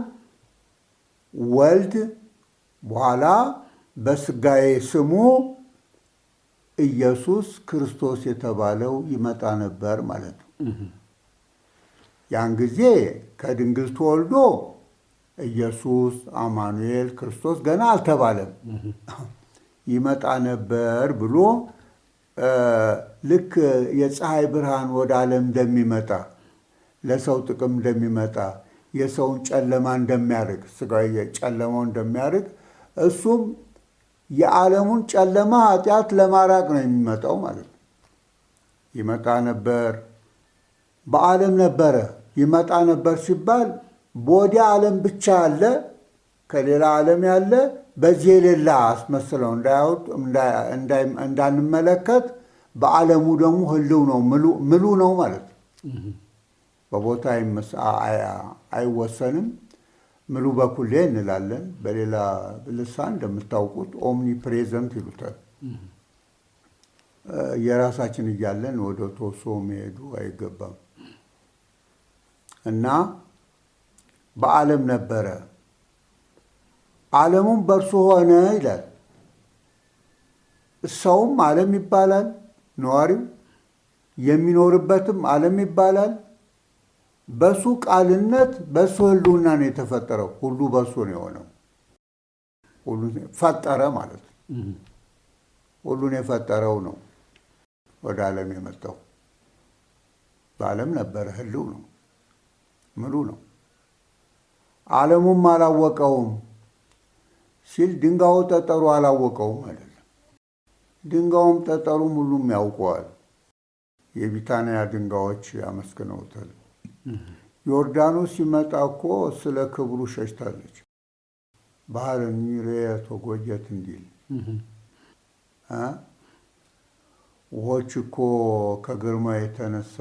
ወልድ በኋላ በሥጋዌ ስሙ ኢየሱስ ክርስቶስ የተባለው ይመጣ ነበር ማለት ነው። ያን ጊዜ ከድንግል ተወልዶ ኢየሱስ አማኑኤል ክርስቶስ ገና አልተባለም። ይመጣ ነበር ብሎ ልክ የፀሐይ ብርሃን ወደ ዓለም እንደሚመጣ፣ ለሰው ጥቅም እንደሚመጣ፣ የሰውን ጨለማ እንደሚያርቅ፣ ሥጋዊ ጨለማው እንደሚያርቅ፣ እሱም የዓለሙን ጨለማ ኃጢአት ለማራቅ ነው የሚመጣው ማለት ነው። ይመጣ ነበር፣ በዓለም ነበረ። ይመጣ ነበር ሲባል በወዲያ ዓለም ብቻ ያለ ከሌላ ዓለም ያለ በዚህ የሌላ አስመስለው እንዳያወጡ እንዳንመለከት፣ በዓለሙ ደግሞ ህልው ነው ምሉ ነው ማለት ነው። በቦታ አይወሰንም። ምሉ በኩሌ እንላለን። በሌላ ልሳን እንደምታውቁት ኦምኒ ፕሬዘንት ይሉታል። የራሳችን እያለን ወደ ተወሶ መሄዱ አይገባም እና በዓለም ነበረ፣ ዓለሙም በእርሱ ሆነ ይላል። ሰውም ዓለም ይባላል፣ ነዋሪው የሚኖርበትም ዓለም ይባላል። በሱ ቃልነት በሱ ህልውና ነው የተፈጠረው። ሁሉ በሱ ነው የሆነው። ሁሉ ፈጠረ ማለት ነው። ሁሉን የፈጠረው ነው ወደ ዓለም የመጣው። በዓለም ነበረ፣ ህልው ነው፣ ምሉ ነው። ዓለሙም አላወቀውም ሲል ድንጋዩ ጠጠሩ አላወቀውም አይደለም። ድንጋዩም ጠጠሩም ሁሉም ያውቀዋል። የቢታንያ ድንጋዮች ያመስግነውታል። ዮርዳኖስ ሲመጣ እኮ ስለ ክብሩ ሸሽታለች። ባህርን ሬቶ ጎጀት እንዲል ውሆች እኮ ከግርማ የተነሳ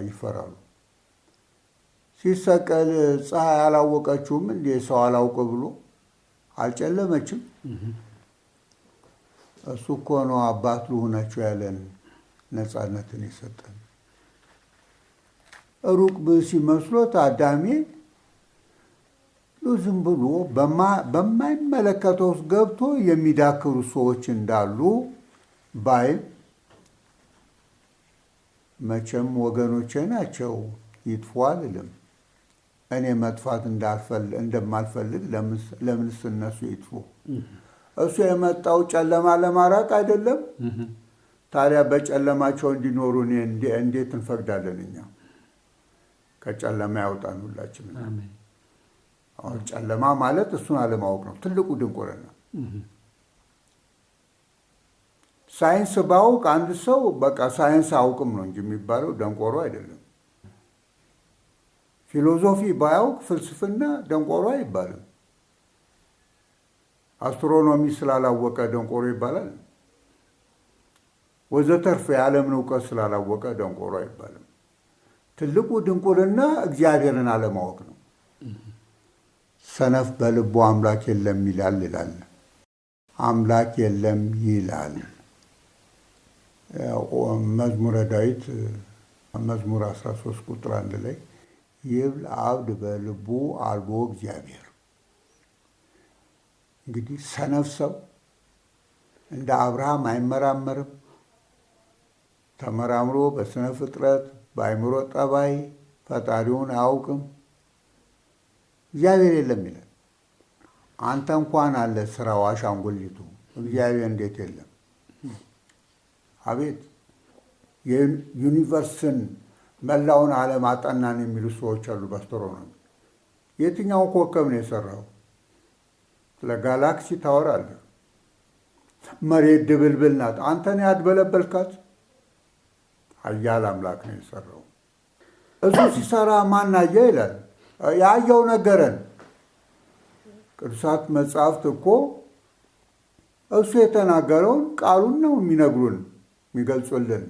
ይፈራሉ። ሲሰቀል ፀሐይ አላወቀችውም እንዴ? ሰው አላውቅ ብሎ አልጨለመችም? እሱ እኮ ነው አባት ልሁናቸው ያለን ነፃነትን የሰጠን። ሩቅ ብእሲ መስሎት አዳሜ ዝም ብሎ በማይመለከተው ውስጥ ገብቶ የሚዳክሩ ሰዎች እንዳሉ ባይም መቼም ወገኖቼ ናቸው ይጥፉ አልልም። እኔ መጥፋት እንደማልፈልግ ለምንስ እነሱ ይጥፉ? እሱ የመጣው ጨለማ ለማራቅ አይደለም? ታዲያ በጨለማቸው እንዲኖሩ እንዴት እንፈቅዳለን? እኛ ከጨለማ ያውጣን ሁላችንም። ጨለማ ማለት እሱን አለማወቅ ነው ትልቁ ድንቁርና። ሳይንስ ባውቅ አንድ ሰው በቃ ሳይንስ አውቅም ነው እንጂ የሚባለው ደንቆሮ አይደለም። ፊሎዞፊ ባያውቅ ፍልስፍና ደንቆሮ አይባልም። አስትሮኖሚ ስላላወቀ ደንቆሮ ይባላል? ወዘተርፈ የዓለምን እውቀት ስላላወቀ ደንቆሮ አይባልም። ትልቁ ድንቁርና እግዚአብሔርን አለማወቅ ነው። ሰነፍ በልቡ አምላክ የለም ይላል። አምላክ የለም ይላል። መዝሙረ ዳዊት መዝሙር 13 ቁጥር 1 ላይ ይብል አብድ በልቡ አልቦ እግዚአብሔር። እንግዲህ ሰነፍ ሰው እንደ አብርሃም አይመራመርም። ተመራምሮ በስነ ፍጥረት በአይምሮ ጠባይ ፈጣሪውን አያውቅም። እግዚአብሔር የለም ይላል። አንተ እንኳን አለ ስራው አሻንጉሊቱ፣ እግዚአብሔር እንዴት የለም? አቤት የዩኒቨርስን መላውን ዓለም አጠናን የሚሉ ሰዎች አሉ በአስትሮኖሚ። የትኛው ኮከብ ነው የሰራው? ስለ ጋላክሲ ታወራለህ። መሬት ድብልብል ናት፣ አንተ ነው ያድበለበልካት? ኃያል አምላክ ነው የሰራው። እሱ ሲሰራ ማን አየ ይላል? ያየው ነገረን። ቅዱሳት መጽሐፍት እኮ እሱ የተናገረውን ቃሉን ነው የሚነግሩን የሚገልጹልን።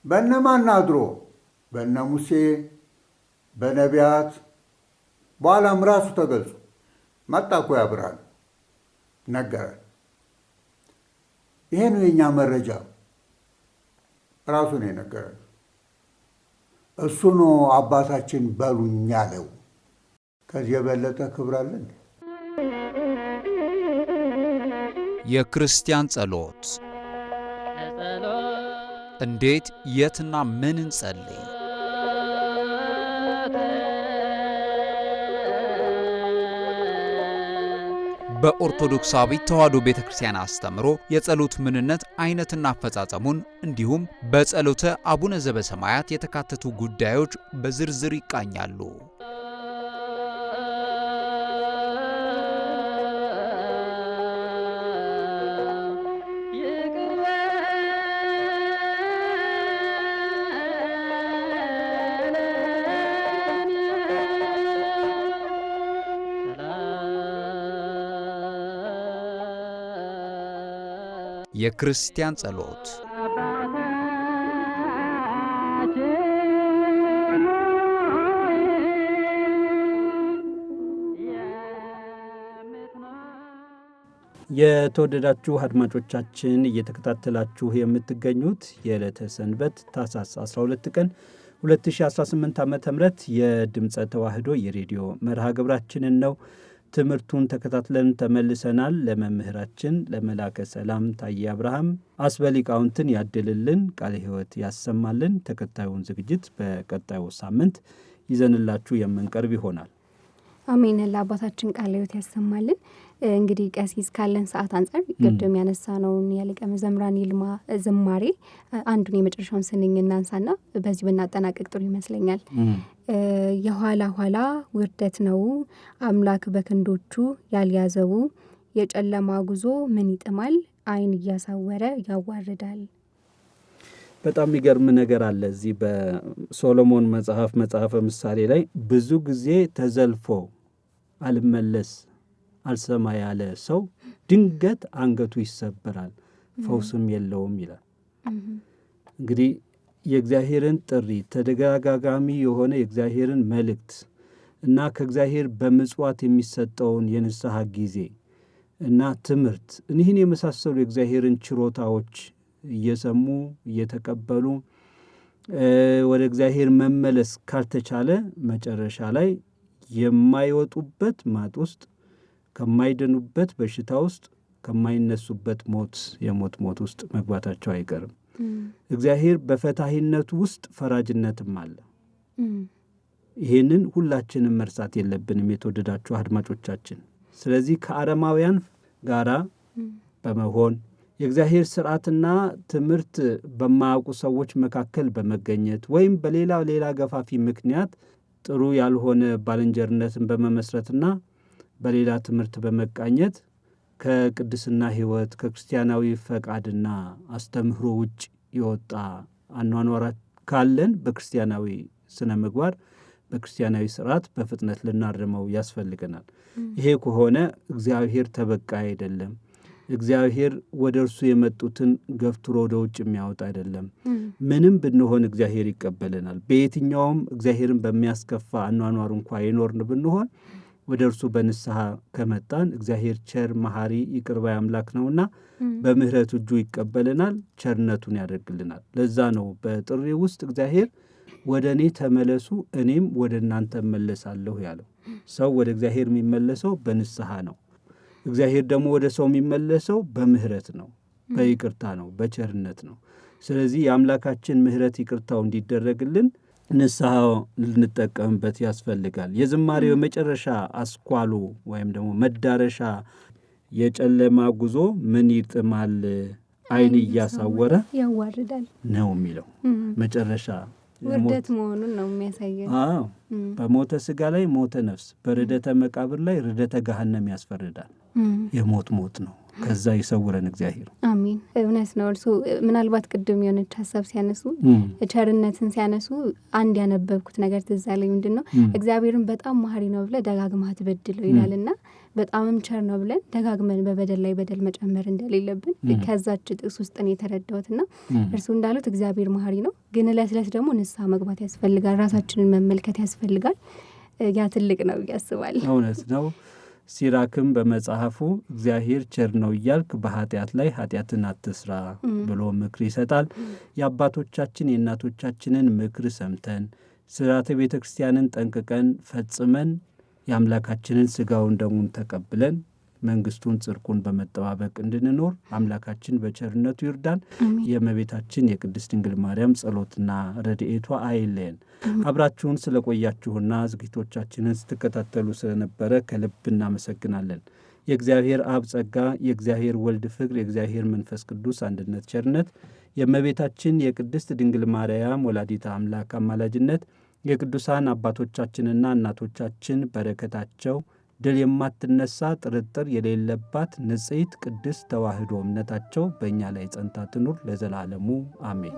በእነማን አድሮ? በእነ ሙሴ በነቢያት፣ በኋላም ራሱ ተገልጾ መጣ እኮ ያ ብርሃን ነገረን። ይሄ ነው የኛ መረጃ፣ ራሱ ነው የነገረን። እሱ ነው አባታችን በሉኝ ያለው። ከዚህ የበለጠ ክብር አለን? የክርስቲያን ጸሎት እንዴት የትና ምን እንጸልይ? በኦርቶዶክሳዊት ተዋሕዶ ቤተክርስቲያን አስተምሮ የጸሎት ምንነት አይነትና አፈጻጸሙን እንዲሁም በጸሎተ አቡነ ዘበሰማያት የተካተቱ ጉዳዮች በዝርዝር ይቃኛሉ። የክርስቲያን ጸሎት የተወደዳችሁ አድማጮቻችን እየተከታተላችሁ የምትገኙት የዕለተ ሰንበት ታኅሳስ 12 ቀን 2018 ዓ.ም የድምፀ ተዋህዶ የሬዲዮ መርሃ ግብራችንን ነው። ትምህርቱን ተከታትለን ተመልሰናል። ለመምህራችን ለመላከ ሰላም ታዬ አብርሃም አስበሊቃውንትን ያድልልን፣ ቃለ ሕይወት ያሰማልን። ተከታዩን ዝግጅት በቀጣዩ ሳምንት ይዘንላችሁ የምንቀርብ ይሆናል። አሜን። ለአባታችን ቃለ ሕይወት ያሰማልን። እንግዲህ ቀሲስ ካለን ሰዓት አንጻር ቅድም ያነሳነውን የሊቀ መዘምራን ይልማ ዝማሬ አንዱን የመጨረሻውን ስንኝ እናንሳና በዚህ ብናጠናቀቅ ጥሩ ይመስለኛል። የኋላ ኋላ ውርደት ነው አምላክ በክንዶቹ ያልያዘው፣ የጨለማ ጉዞ ምን ይጥማል ዓይን እያሳወረ ያዋርዳል። በጣም የሚገርም ነገር አለ እዚህ በሶሎሞን መጽሐፈ ምሳሌ ላይ ብዙ ጊዜ ተዘልፎ አልመለስ አልሰማ ያለ ሰው ድንገት አንገቱ ይሰበራል፣ ፈውስም የለውም ይላል። እንግዲህ የእግዚአብሔርን ጥሪ ተደጋጋሚ የሆነ የእግዚአብሔርን መልእክት እና ከእግዚአብሔር በምጽዋት የሚሰጠውን የንስሐ ጊዜ እና ትምህርት እኒህን የመሳሰሉ የእግዚአብሔርን ችሮታዎች እየሰሙ እየተቀበሉ ወደ እግዚአብሔር መመለስ ካልተቻለ መጨረሻ ላይ የማይወጡበት ማጥ ውስጥ፣ ከማይድኑበት በሽታ ውስጥ፣ ከማይነሱበት የሞት ሞት ውስጥ መግባታቸው አይቀርም። እግዚአብሔር በፈታሂነቱ ውስጥ ፈራጅነትም አለ። ይሄንን ሁላችንም መርሳት የለብንም የተወደዳችሁ አድማጮቻችን። ስለዚህ ከአረማውያን ጋራ በመሆን የእግዚአብሔር ሥርዓትና ትምህርት በማያውቁ ሰዎች መካከል በመገኘት ወይም በሌላ ገፋፊ ምክንያት ጥሩ ያልሆነ ባልንጀርነትን በመመስረትና በሌላ ትምህርት በመቃኘት ከቅድስና ሕይወት ከክርስቲያናዊ ፈቃድና አስተምህሮ ውጭ የወጣ አኗኗራት ካለን በክርስቲያናዊ ስነ ምግባር በክርስቲያናዊ ሥርዓት በፍጥነት ልናርመው ያስፈልገናል። ይሄ ከሆነ እግዚአብሔር ተበቃይ አይደለም። እግዚአብሔር ወደ እርሱ የመጡትን ገፍትሮ ወደ ውጭ የሚያወጣ አይደለም። ምንም ብንሆን እግዚአብሔር ይቀበለናል። በየትኛውም እግዚአብሔርን በሚያስከፋ አኗኗር እንኳ የኖርን ብንሆን ወደ እርሱ በንስሐ ከመጣን እግዚአብሔር ቸር መሐሪ ይቅር ባይ አምላክ ነውና በምህረት እጁ ይቀበለናል፣ ቸርነቱን ያደርግልናል። ለዛ ነው በጥሪ ውስጥ እግዚአብሔር ወደ እኔ ተመለሱ እኔም ወደ እናንተ እመለሳለሁ ያለው። ሰው ወደ እግዚአብሔር የሚመለሰው በንስሐ ነው። እግዚአብሔር ደግሞ ወደ ሰው የሚመለሰው በምህረት ነው፣ በይቅርታ ነው፣ በቸርነት ነው። ስለዚህ የአምላካችን ምህረት ይቅርታው እንዲደረግልን ንስሐው ልንጠቀምበት ያስፈልጋል። የዝማሬው የመጨረሻ አስኳሉ ወይም ደግሞ መዳረሻ የጨለማ ጉዞ ምን ይጥማል ዓይን እያሳወረ ያዋርዳል ነው የሚለው መጨረሻ ውርደት መሆኑን ነው የሚያሳየው። በሞተ ስጋ ላይ ሞተ ነፍስ፣ በርደተ መቃብር ላይ ርደተ ገሃነም ያስፈርዳል። የሞት ሞት ነው። ከዛ ይሰውረን እግዚአብሔር። አሜን። እውነት ነው። እርሱ ምናልባት ቅድም የሆነች ሀሳብ ሲያነሱ ቸርነትን ሲያነሱ አንድ ያነበብኩት ነገር ትዝ አለኝ። ምንድን ነው እግዚአብሔርን በጣም መሐሪ ነው ብለህ ደጋግመህ አትበድለው ይላልና በጣምም ቸር ነው ብለን ደጋግመን በበደል ላይ በደል መጨመር እንደሌለብን ከዛች ጥቅስ ውስጥ ነው የተረዳሁትና እርሱ እንዳሉት እግዚአብሔር መሐሪ ነው፣ ግን ዕለት ዕለት ደግሞ ንስሐ መግባት ያስፈልጋል፣ ራሳችንን መመልከት ያስፈልጋል። ያ ትልቅ ነው ያስባል። እውነት ነው። ሲራክም በመጽሐፉ እግዚአብሔር ቸር ነው እያልክ በኃጢአት ላይ ኃጢአትን አትስራ ብሎ ምክር ይሰጣል። የአባቶቻችን የእናቶቻችንን ምክር ሰምተን ሥርዓተ ቤተ ክርስቲያንን ጠንቅቀን ፈጽመን የአምላካችንን ሥጋውን ደሙን ተቀብለን መንግሥቱን ጽድቁን በመጠባበቅ እንድንኖር አምላካችን በቸርነቱ ይርዳን። የእመቤታችን የቅድስት ድንግል ማርያም ጸሎትና ረድኤቷ አይለየን። አብራችሁን ስለቆያችሁና ዝግጅቶቻችንን ስትከታተሉ ስለነበረ ከልብ እናመሰግናለን። የእግዚአብሔር አብ ጸጋ፣ የእግዚአብሔር ወልድ ፍቅር፣ የእግዚአብሔር መንፈስ ቅዱስ አንድነት ቸርነት፣ የእመቤታችን የቅድስት ድንግል ማርያም ወላዲተ አምላክ አማላጅነት፣ የቅዱሳን አባቶቻችንና እናቶቻችን በረከታቸው ድል የማትነሳ ጥርጥር የሌለባት ንጽሕት ቅድስት ተዋሕዶ እምነታቸው በእኛ ላይ ጸንታ ትኑር ለዘላለሙ አሜን።